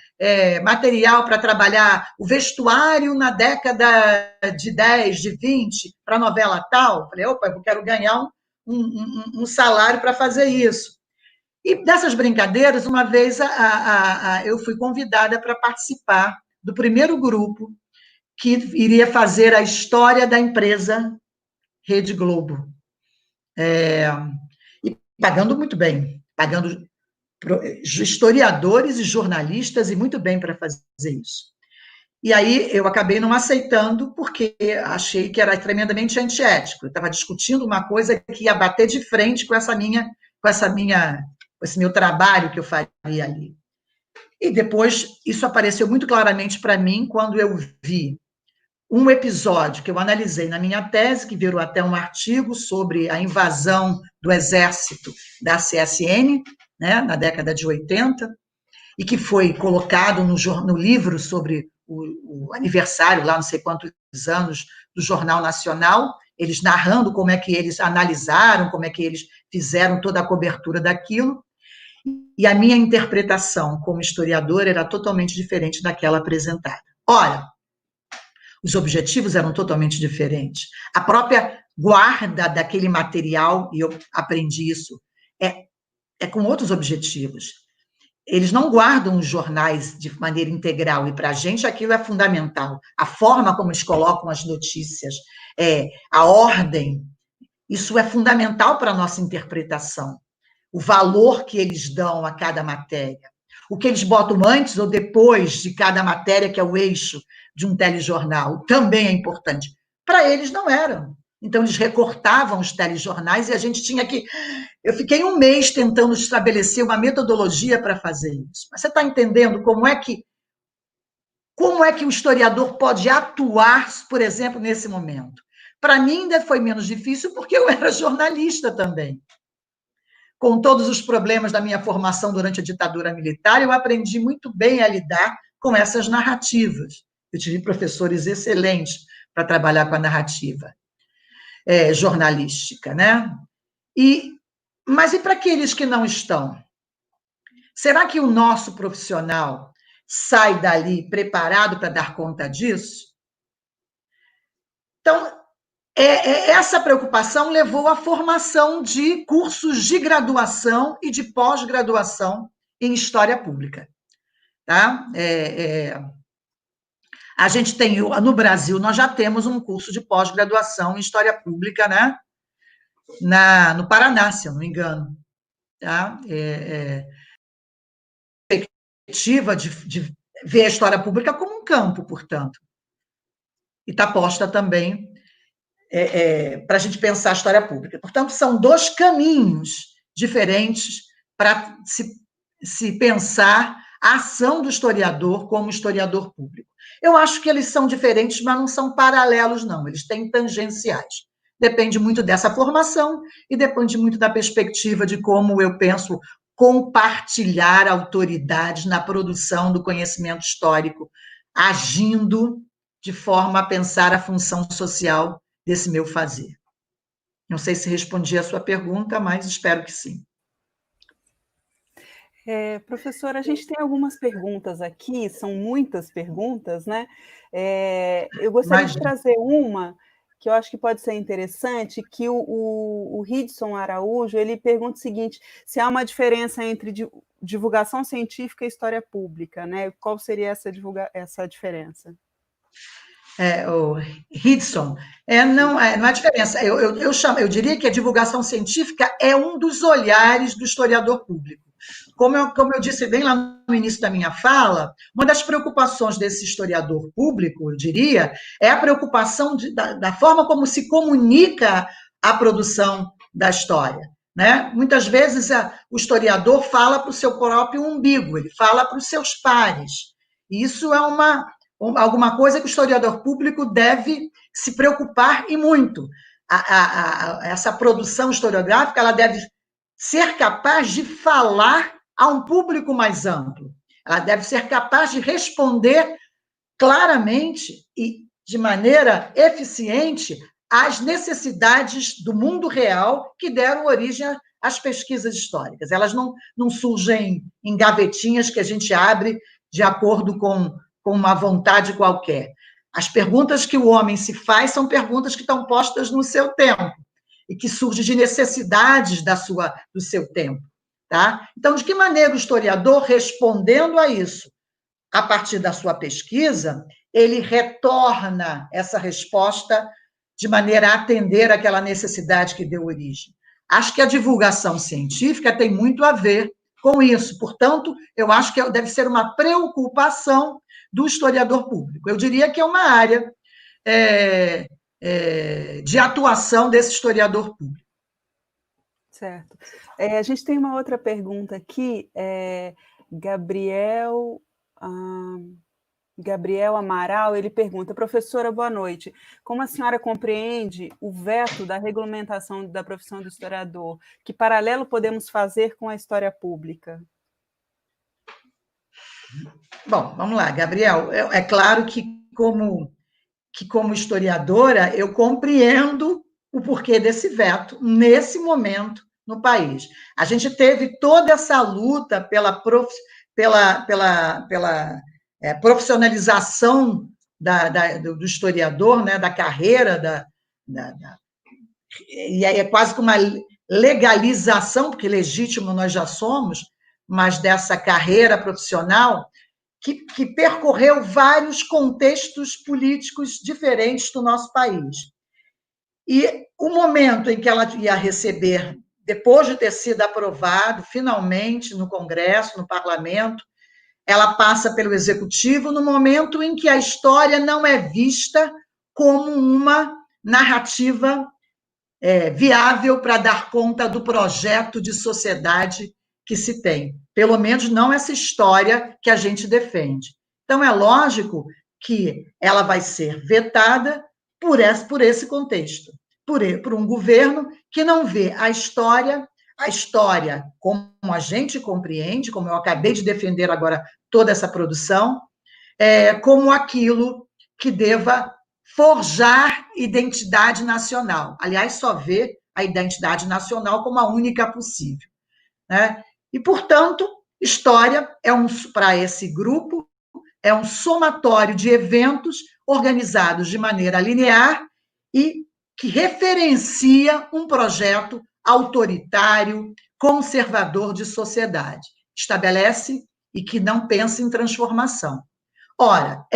material para trabalhar o vestuário na década de 10, de 20, para a novela tal? Eu falei: opa, eu quero ganhar um salário para fazer isso. E dessas brincadeiras, uma vez eu fui convidada para participar do primeiro grupo que iria fazer a história da empresa Rede Globo. E pagando muito bem, pagando historiadores e jornalistas, e muito bem para fazer isso. E aí eu acabei não aceitando, porque achei que era tremendamente antiético. Eu estava discutindo uma coisa que ia bater de frente com esse meu trabalho que eu faria ali. E depois isso apareceu muito claramente para mim quando eu vi um episódio que eu analisei na minha tese, que virou até um artigo sobre a invasão do exército da CSN, né, na década de 80, e que foi colocado no livro sobre o aniversário, lá não sei quantos anos, do Jornal Nacional, eles narrando como é que eles analisaram, como é que eles fizeram toda a cobertura daquilo, e a minha interpretação como historiadora era totalmente diferente daquela apresentada. Ora, os objetivos eram totalmente diferentes. A própria guarda daquele material, e eu aprendi isso, é com outros objetivos. Eles não guardam os jornais de maneira integral, e para a gente aquilo é fundamental. A forma como eles colocam as notícias, a ordem, isso é fundamental para a nossa interpretação. O valor que eles dão a cada matéria. O que eles botam antes ou depois de cada matéria, que é o eixo de um telejornal, também é importante. Para eles não eram. Então, eles recortavam os telejornais e a gente tinha que... Eu fiquei um mês tentando estabelecer uma metodologia para fazer isso. Mas você está entendendo como é que o historiador pode atuar, por exemplo, nesse momento? Para mim, ainda foi menos difícil, porque eu era jornalista também. Com todos os problemas da minha formação durante a ditadura militar, eu aprendi muito bem a lidar com essas narrativas. Eu tive professores excelentes para trabalhar com a narrativa jornalística, né? Mas e para aqueles que não estão? Será que o nosso profissional sai dali preparado para dar conta disso? Então, essa preocupação levou à formação de cursos de graduação e de pós-graduação em História Pública. Tá? A gente tem, no Brasil, nós já temos um curso de pós-graduação em História Pública, né? No Paraná, se eu não me engano. Tá? Perspectiva de ver a história pública como um campo, portanto. E está posta também para a gente pensar a história pública. Portanto, são dois caminhos diferentes para se pensar a ação do historiador como historiador público. Eu acho que eles são diferentes, mas não são paralelos, não. Eles têm tangenciais. Depende muito dessa formação e depende muito da perspectiva de como eu penso compartilhar autoridades na produção do conhecimento histórico, agindo de forma a pensar a função social desse meu fazer. Não sei se respondi a sua pergunta, mas espero que sim. Professora, a gente tem algumas perguntas aqui, são muitas perguntas, né? Eu gostaria de trazer uma que eu acho que pode ser interessante, que o Hidson Araújo, ele pergunta o seguinte, se há uma diferença entre divulgação científica e história pública, né? Qual seria essa diferença? O Hidson, não há diferença. Eu diria que a divulgação científica é um dos olhares do historiador público. Como eu disse bem lá no início da minha fala, uma das preocupações desse historiador público, eu diria, é a preocupação da forma como se comunica a produção da história. Né? Muitas vezes o historiador fala para o seu próprio umbigo, ele fala para os seus pares. E isso é alguma coisa que o historiador público deve se preocupar e muito. Essa produção historiográfica ela deve ser capaz de falar a um público mais amplo. Ela deve ser capaz de responder claramente e de maneira eficiente às necessidades do mundo real que deram origem às pesquisas históricas. Elas não surgem em gavetinhas que a gente abre de acordo com uma vontade qualquer. As perguntas que o homem se faz são perguntas que estão postas no seu tempo e que surgem de necessidades do seu tempo. Tá? Então, de que maneira o historiador, respondendo a isso, a partir da sua pesquisa, ele retorna essa resposta de maneira a atender aquela necessidade que deu origem. Acho que a divulgação científica tem muito a ver com isso. Portanto, eu acho que deve ser uma preocupação do historiador público. Eu diria que é uma área de atuação desse historiador público. Certo. A gente tem uma outra pergunta aqui, Gabriel Amaral, ele pergunta: professora, boa noite. Como a senhora compreende o veto da regulamentação da profissão do historiador? Que paralelo podemos fazer com a história pública? Bom, vamos lá, Gabriel. É claro que como historiadora, eu compreendo o porquê desse veto nesse momento no país. A gente teve toda essa luta pela profissionalização do historiador, né, da carreira, e é quase que uma legalização, porque legítimo nós já somos, mas dessa carreira profissional que percorreu vários contextos políticos diferentes do nosso país. E o momento em que ela ia receber, depois de ter sido aprovado, finalmente, no Congresso, no Parlamento, ela passa pelo Executivo no momento em que a história não é vista como uma narrativa viável para dar conta do projeto de sociedade que se tem. Pelo menos não essa história que a gente defende. Então, é lógico que ela vai ser vetada por esse contexto, por um governo que não vê a história como a gente compreende, como eu acabei de defender agora toda essa produção, como aquilo que deva forjar identidade nacional. Aliás, só vê a identidade nacional como a única possível, né? E, portanto, história para esse grupo, é um somatório de eventos organizados de maneira linear e que referencia um projeto autoritário, conservador de sociedade. Estabelece e que não pensa em transformação. Ora,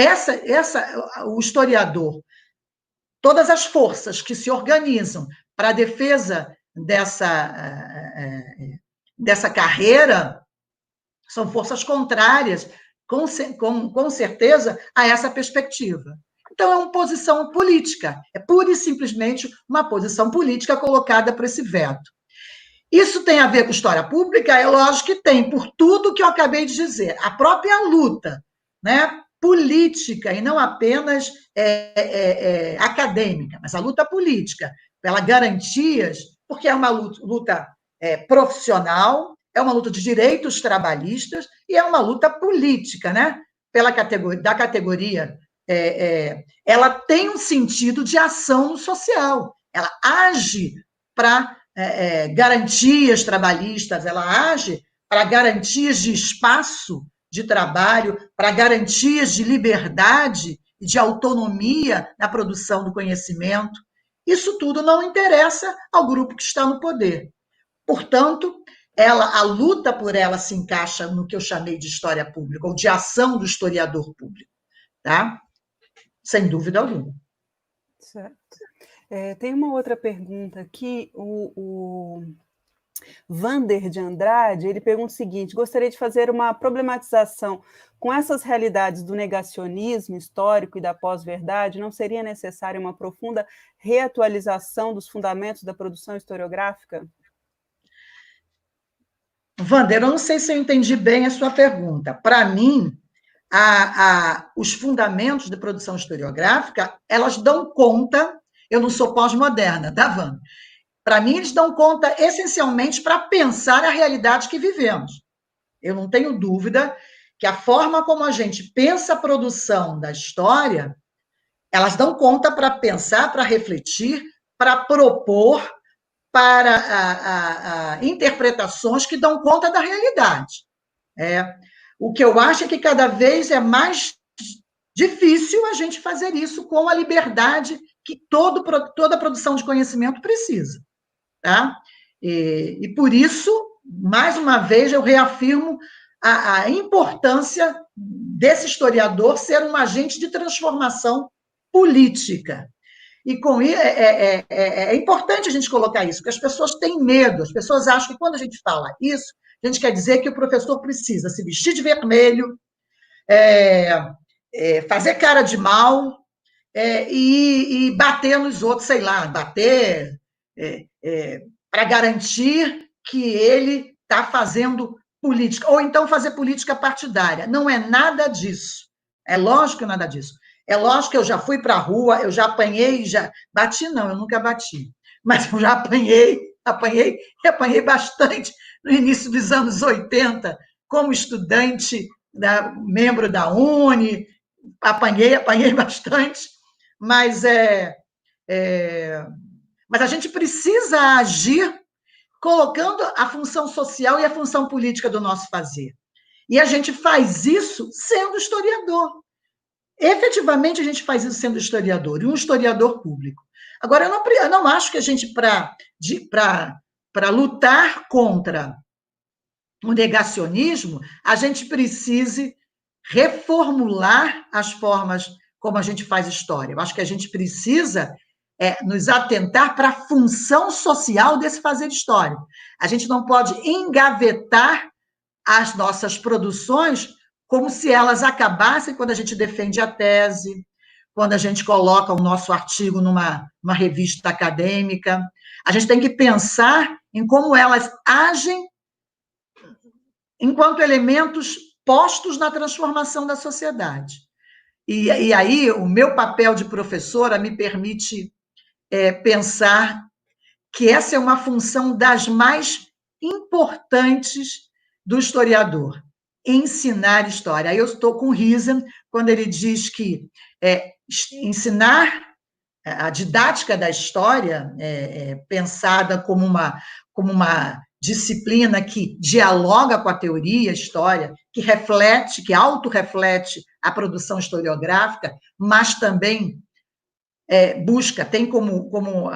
o historiador, todas as forças que se organizam para a defesa dessa carreira são forças contrárias, com certeza, a essa perspectiva. Então, é uma posição política, é pura e simplesmente uma posição política colocada por esse veto. Isso tem a ver com história pública? É lógico que tem, por tudo que eu acabei de dizer. A própria luta, né, política, e não apenas acadêmica, mas a luta política, pelas garantias, porque é uma luta profissional, é uma luta de direitos trabalhistas e é uma luta política, né? Da categoria. Ela tem um sentido de ação social, ela age para garantias trabalhistas, ela age para garantias de espaço de trabalho, para garantias de liberdade e de autonomia na produção do conhecimento. Isso tudo não interessa ao grupo que está no poder. Portanto, a luta por ela se encaixa no que eu chamei de história pública, ou de ação do historiador público, tá? Sem dúvida alguma. Certo. Tem uma outra pergunta aqui, o Vander de Andrade, ele pergunta o seguinte: gostaria de fazer uma problematização com essas realidades do negacionismo histórico e da pós-verdade, não seria necessária uma profunda reatualização dos fundamentos da produção historiográfica? Vander, eu não sei se eu entendi bem a sua pergunta. Para mim, os fundamentos da produção historiográfica, elas dão conta, eu não sou pós-moderna, tá, Vander? Para mim, eles dão conta essencialmente para pensar a realidade que vivemos. Eu não tenho dúvida que a forma como a gente pensa a produção da história, elas dão conta para pensar, para refletir, para propor, para interpretações que dão conta da realidade. O que eu acho é que cada vez é mais difícil a gente fazer isso com a liberdade que toda produção de conhecimento precisa. Tá? E por isso, mais uma vez, eu reafirmo a importância desse historiador ser um agente de transformação política. E com isso, é importante a gente colocar isso, porque as pessoas têm medo, as pessoas acham que quando a gente fala isso, a gente quer dizer que o professor precisa se vestir de vermelho, fazer cara de mal, e bater nos outros, sei lá, bater para garantir que ele está fazendo política, ou então fazer política partidária. Não é nada disso. É lógico que nada disso. É lógico que eu já fui para a rua, eu já apanhei, já bati, não, eu nunca bati, mas eu já apanhei bastante no início dos anos 80, como estudante, membro da UNE, apanhei bastante, mas mas a gente precisa agir colocando a função social e a função política do nosso fazer. E a gente faz isso sendo historiador. Efetivamente, a gente faz isso sendo historiador, e um historiador público. Agora, eu não acho que a gente, para lutar contra o negacionismo, a gente precise reformular as formas como a gente faz história. Eu acho que a gente precisa nos atentar para a função social desse fazer história. A gente não pode engavetar as nossas produções como se elas acabassem quando a gente defende a tese, quando a gente coloca o nosso artigo numa revista acadêmica. A gente tem que pensar em como elas agem enquanto elementos postos na transformação da sociedade. E aí, o meu papel de professora me permite pensar que essa é uma função das mais importantes do historiador, ensinar história. Aí eu estou com o Riesen, quando ele diz que ensinar a didática da história, pensada como uma disciplina que dialoga com a teoria, a história, que reflete, que autorreflete a produção historiográfica, mas também busca, tem como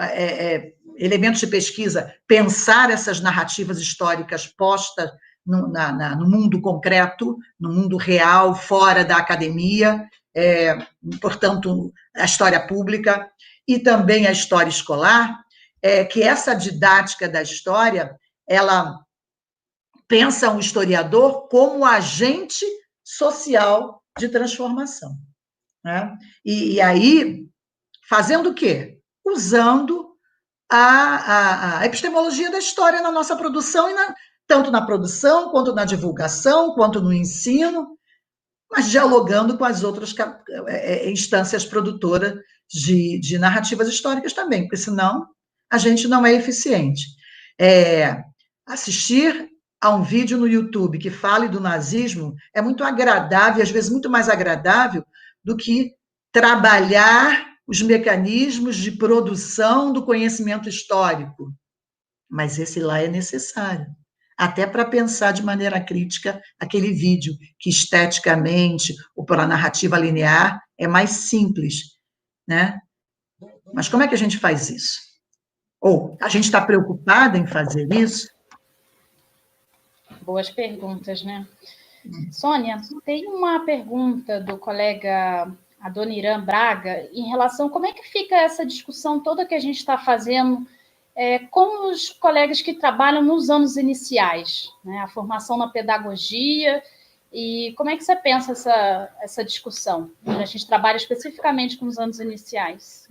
elementos de pesquisa, pensar essas narrativas históricas postas no mundo concreto, no mundo real, fora da academia, portanto, a história pública e também a história escolar, que essa didática da história, ela pensa um historiador como agente social de transformação, né? E aí, fazendo o quê? Usando a epistemologia da história na nossa produção, tanto na produção, quanto na divulgação, quanto no ensino, mas dialogando com as outras instâncias produtoras de narrativas históricas também, porque senão a gente não é eficiente. Assistir a um vídeo no YouTube que fale do nazismo é muito agradável, às vezes muito mais agradável do que trabalhar os mecanismos de produção do conhecimento histórico. Mas esse lá é necessário, até para pensar de maneira crítica aquele vídeo, que esteticamente, ou pela narrativa linear, é mais simples, né? Mas como é que a gente faz isso? Ou a gente está preocupada em fazer isso? Boas perguntas, né? Sônia, tem uma pergunta do colega Adoniran Braga em relação a como é que fica essa discussão toda que a gente está fazendo com os colegas que trabalham nos anos iniciais, né? A formação na pedagogia, e como é que você pensa essa discussão? A gente trabalha especificamente com os anos iniciais.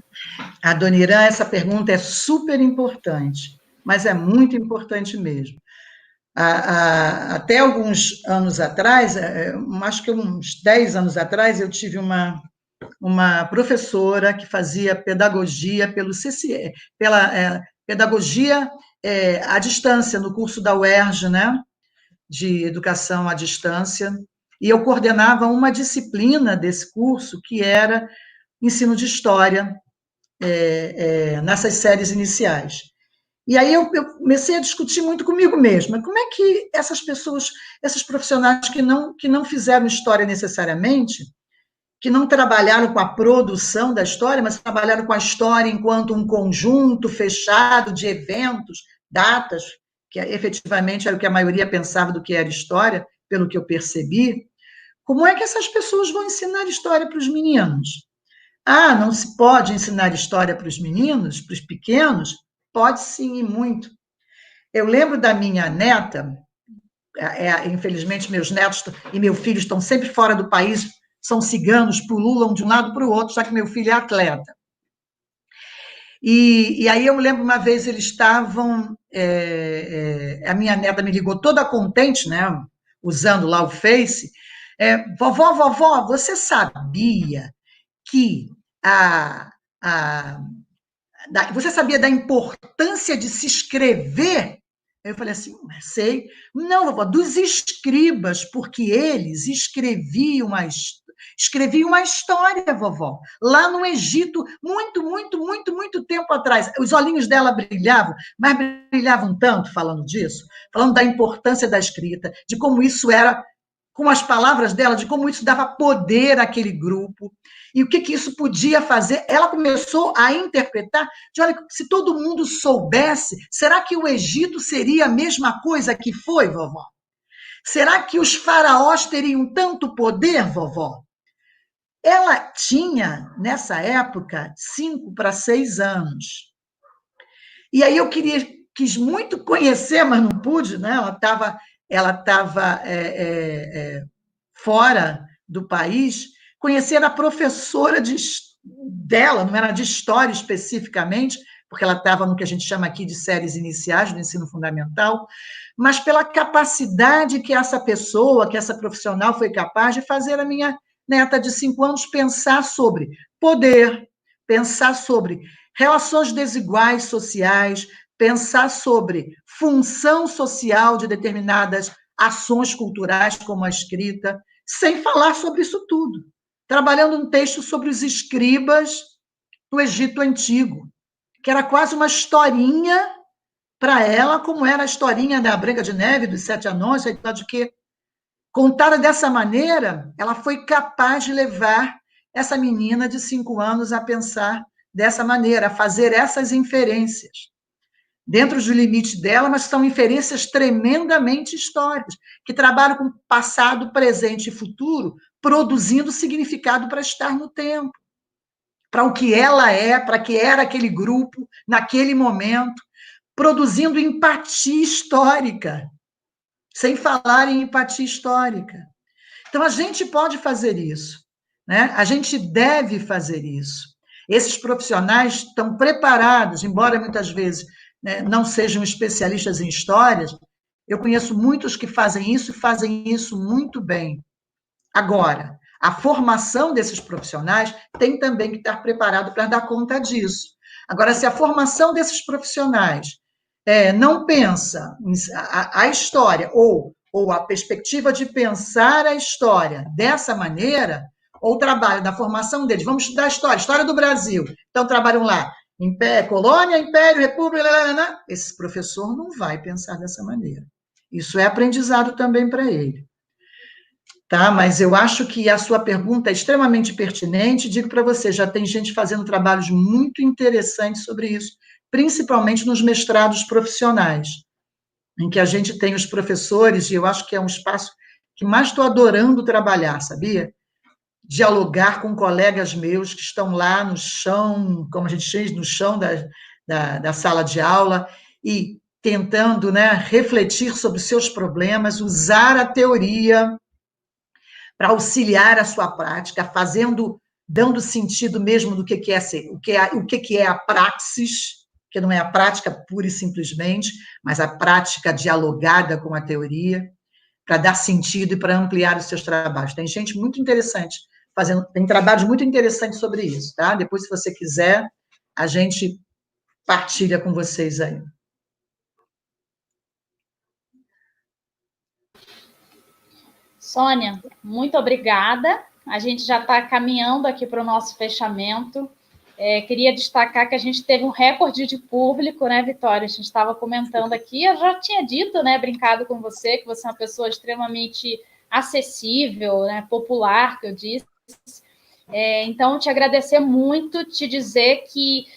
Adoniran, essa pergunta é super importante, mas é muito importante mesmo. Até alguns anos atrás, acho que uns 10 anos atrás, eu tive uma professora que fazia pedagogia pela pedagogia à distância, no curso da UERJ, né, de educação à distância, e eu coordenava uma disciplina desse curso, que era ensino de história, nessas séries iniciais. E aí eu comecei a discutir muito comigo mesma, como é que essas pessoas, esses profissionais que não fizeram história necessariamente, que não trabalharam com a produção da história, mas trabalharam com a história enquanto um conjunto fechado de eventos, datas, que efetivamente era o que a maioria pensava do que era história, pelo que eu percebi, como é que essas pessoas vão ensinar história para os meninos? Ah, não se pode ensinar história para os meninos, para os pequenos? Pode sim, e muito. Eu lembro da minha neta, infelizmente meus netos e meu filho estão sempre fora do país, são ciganos, pululam de um lado para o outro, só que meu filho é atleta. E aí eu me lembro uma vez eles estavam, a minha neta me ligou toda contente, né, usando lá o Face, vovó, você sabia que você sabia da importância de se escrever? Eu falei assim, sei. Não, vovó, dos escribas, porque eles escreviam uma história, vovó, lá no Egito, muito tempo atrás. Os olhinhos dela brilhavam, mas brilhavam tanto falando disso, falando da importância da escrita, de como isso era, com as palavras dela, de como isso dava poder àquele grupo, e o que isso podia fazer. Ela começou a interpretar, de olha, se todo mundo soubesse, será que o Egito seria a mesma coisa que foi, vovó? Será que os faraós teriam tanto poder, vovó? Ela tinha, nessa época, 5 para 6 anos. E aí eu quis muito conhecer, mas não pude, né? Ela estava fora do país, conhecer a professora dela, não era de história especificamente, porque ela estava no que a gente chama aqui de séries iniciais do ensino fundamental, mas pela capacidade que essa pessoa, que essa profissional foi capaz de fazer a minha neta de 5 anos pensar sobre poder, pensar sobre relações desiguais sociais, pensar sobre função social de determinadas ações culturais, como a escrita, sem falar sobre isso tudo. Trabalhando um texto sobre os escribas do Egito Antigo, que era quase uma historinha para ela, como era a historinha da Branca de Neve, dos 7 anões, de quê. Contada dessa maneira, ela foi capaz de levar essa menina de 5 anos a pensar dessa maneira, a fazer essas inferências. Dentro dos limites dela, mas são inferências tremendamente históricas, que trabalham com passado, presente e futuro, produzindo significado para estar no tempo, para o que ela é, para que era aquele grupo, naquele momento, produzindo empatia histórica, sem falar em empatia histórica. Então, a gente pode fazer isso, né? A gente deve fazer isso. Esses profissionais estão preparados, embora muitas vezes, né, não sejam especialistas em histórias, eu conheço muitos que fazem isso e fazem isso muito bem. Agora, a formação desses profissionais tem também que estar preparado para dar conta disso. Agora, se a formação desses profissionais não pensa a história ou a perspectiva de pensar a história dessa maneira, ou o trabalho da formação deles, vamos estudar a história do Brasil, então trabalham lá, colônia, império, república, esse professor não vai pensar dessa maneira. Isso é aprendizado também para ele. Tá? Mas eu acho que a sua pergunta é extremamente pertinente, digo para você, já tem gente fazendo trabalhos muito interessantes sobre isso, principalmente nos mestrados profissionais, em que a gente tem os professores, e eu acho que é um espaço que mais estou adorando trabalhar, sabia? Dialogar com colegas meus que estão lá no chão, como a gente diz, no chão da sala de aula, e tentando, né, refletir sobre seus problemas, usar a teoria para auxiliar a sua prática, dando sentido mesmo do que é ser, o que é a praxis, que não é a prática pura e simplesmente, mas a prática dialogada com a teoria, para dar sentido e para ampliar os seus trabalhos. Tem gente muito interessante tem trabalhos muito interessantes sobre isso, tá? Depois, se você quiser, a gente partilha com vocês aí. Sônia, muito obrigada. A gente já está caminhando aqui para o nosso fechamento. Queria destacar que a gente teve um recorde de público, né, Vitória? A gente estava comentando aqui, eu já tinha dito, né, brincado com você, que você é uma pessoa extremamente acessível, né, popular, que eu disse. Então, te agradecer muito, te dizer que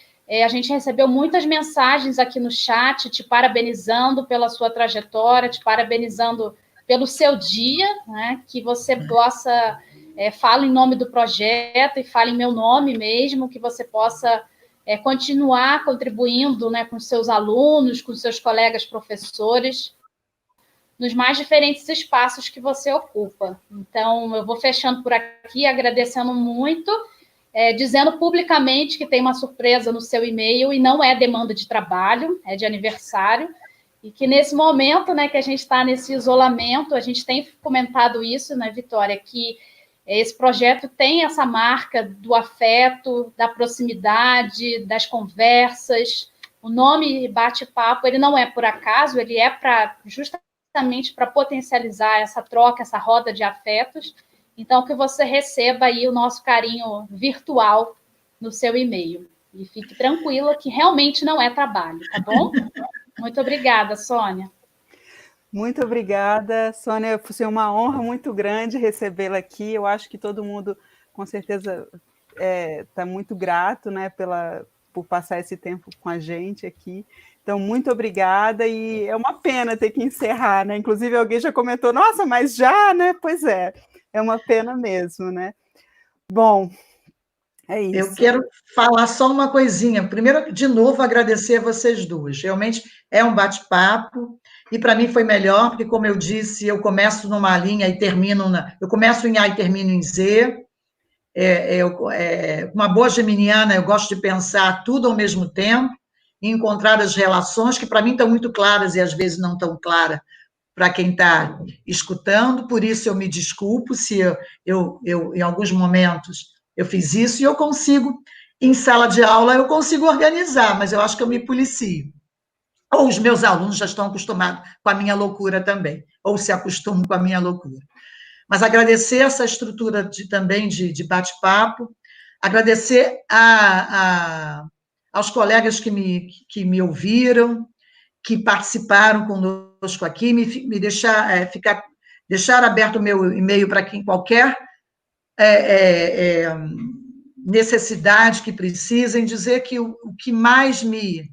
a gente recebeu muitas mensagens aqui no chat, te parabenizando pela sua trajetória, te parabenizando pelo seu dia, né, que você possa fala em nome do projeto e fala em meu nome mesmo, que você possa continuar contribuindo, né, com seus alunos, com seus colegas professores, nos mais diferentes espaços que você ocupa. Então, eu vou fechando por aqui, agradecendo muito, dizendo publicamente que tem uma surpresa no seu e-mail e não é demanda de trabalho, é de aniversário, e que nesse momento, né, que a gente está nesse isolamento, a gente tem comentado isso, né, Vitória, que esse projeto tem essa marca do afeto, da proximidade, das conversas. O nome Bate-Papo, ele não é por acaso, ele é justamente para potencializar essa troca, essa roda de afetos. Então, que você receba aí o nosso carinho virtual no seu e-mail. E fique tranquila que realmente não é trabalho, tá bom? Muito obrigada, Sônia. Muito obrigada, Sônia. Foi uma honra muito grande recebê-la aqui. Eu acho que todo mundo, com certeza, está muito grato, né, por passar esse tempo com a gente aqui. Então, muito obrigada, e é uma pena ter que encerrar, né? Inclusive, alguém já comentou, nossa, mas já, né? Pois é uma pena mesmo, né? Bom, é isso. Eu quero falar só uma coisinha. Primeiro, de novo, agradecer a vocês duas. Realmente é um bate-papo, e para mim foi melhor, porque, como eu disse, eu começo numa linha e termino eu começo em A e termino em Z. Uma boa geminiana, eu gosto de pensar tudo ao mesmo tempo, e encontrar as relações que, para mim, estão muito claras e, às vezes, não tão claras para quem está escutando. Por isso, eu me desculpo se em alguns momentos, eu fiz isso, e eu consigo, em sala de aula, eu consigo organizar, mas eu acho que eu me policio. Ou os meus alunos já estão acostumados com a minha loucura também, ou se acostumam com a minha loucura. Mas agradecer essa estrutura também de bate-papo, agradecer aos colegas que me ouviram, que participaram conosco aqui, me deixar aberto o meu e-mail para quem qualquer necessidade que precisem, dizer que o que mais me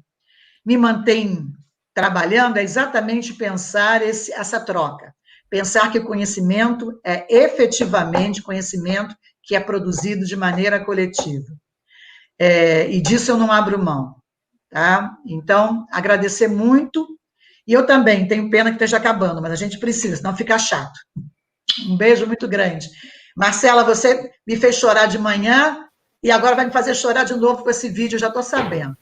mantém trabalhando é exatamente pensar essa troca, pensar que o conhecimento é efetivamente conhecimento que é produzido de maneira coletiva. E disso eu não abro mão. Tá? Então, agradecer muito, e eu também tenho pena que esteja acabando, mas a gente precisa, senão fica chato. Um beijo muito grande. Marcela, você me fez chorar de manhã, e agora vai me fazer chorar de novo com esse vídeo, já estou sabendo.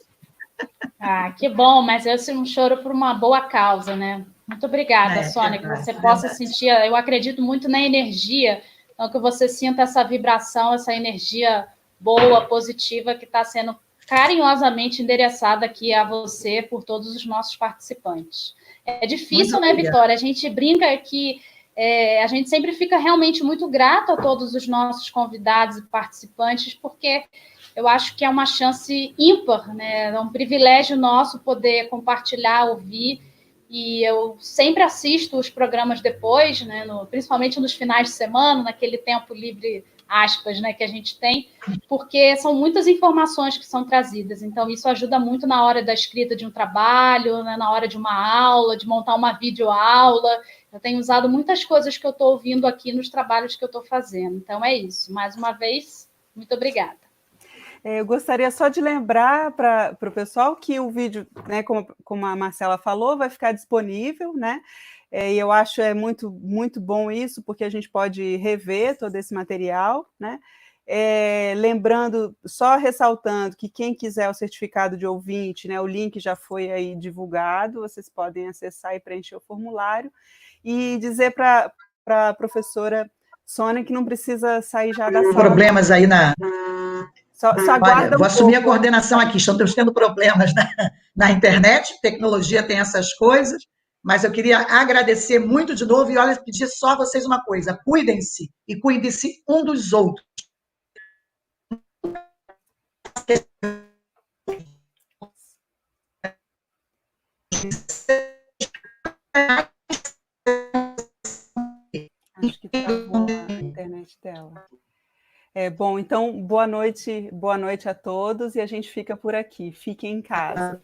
Ah, que bom, mas esse é um choro por uma boa causa, né? Muito obrigada, Sônia, que você possa sentir, eu acredito muito na energia, então que você sinta essa vibração, essa energia boa, positiva, que está sendo carinhosamente endereçada aqui a você por todos os nossos participantes. É difícil, né, Vitória? A gente brinca que a gente sempre fica realmente muito grato a todos os nossos convidados e participantes, porque eu acho que é uma chance ímpar, né? É um privilégio nosso poder compartilhar, ouvir, e eu sempre assisto os programas depois, né? Principalmente nos finais de semana, naquele tempo livre, aspas, né, que a gente tem, porque são muitas informações que são trazidas, então isso ajuda muito na hora da escrita de um trabalho, né, na hora de uma aula, de montar uma videoaula. Eu tenho usado muitas coisas que eu estou ouvindo aqui nos trabalhos que eu estou fazendo. Então é isso. Mais uma vez, muito obrigada. Eu gostaria só de lembrar para o pessoal que o vídeo, né, como a Marcela falou, vai ficar disponível, né? E eu acho muito, muito bom isso, porque a gente pode rever todo esse material, né? Lembrando, só ressaltando que quem quiser o certificado de ouvinte, né, o link já foi aí divulgado, vocês podem acessar e preencher o formulário, e dizer para a professora Sônia que não precisa sair já da sala. Problemas aí Só aguarda vou assumir a coordenação aqui, estamos tendo problemas na internet, tecnologia tem essas coisas, mas eu queria agradecer muito de novo, e olha, pedir só a vocês uma coisa: cuidem-se e cuidem-se um dos outros. Acho que travou a internet dela. Bom, então, boa noite a todos, e a gente fica por aqui. Fiquem em casa.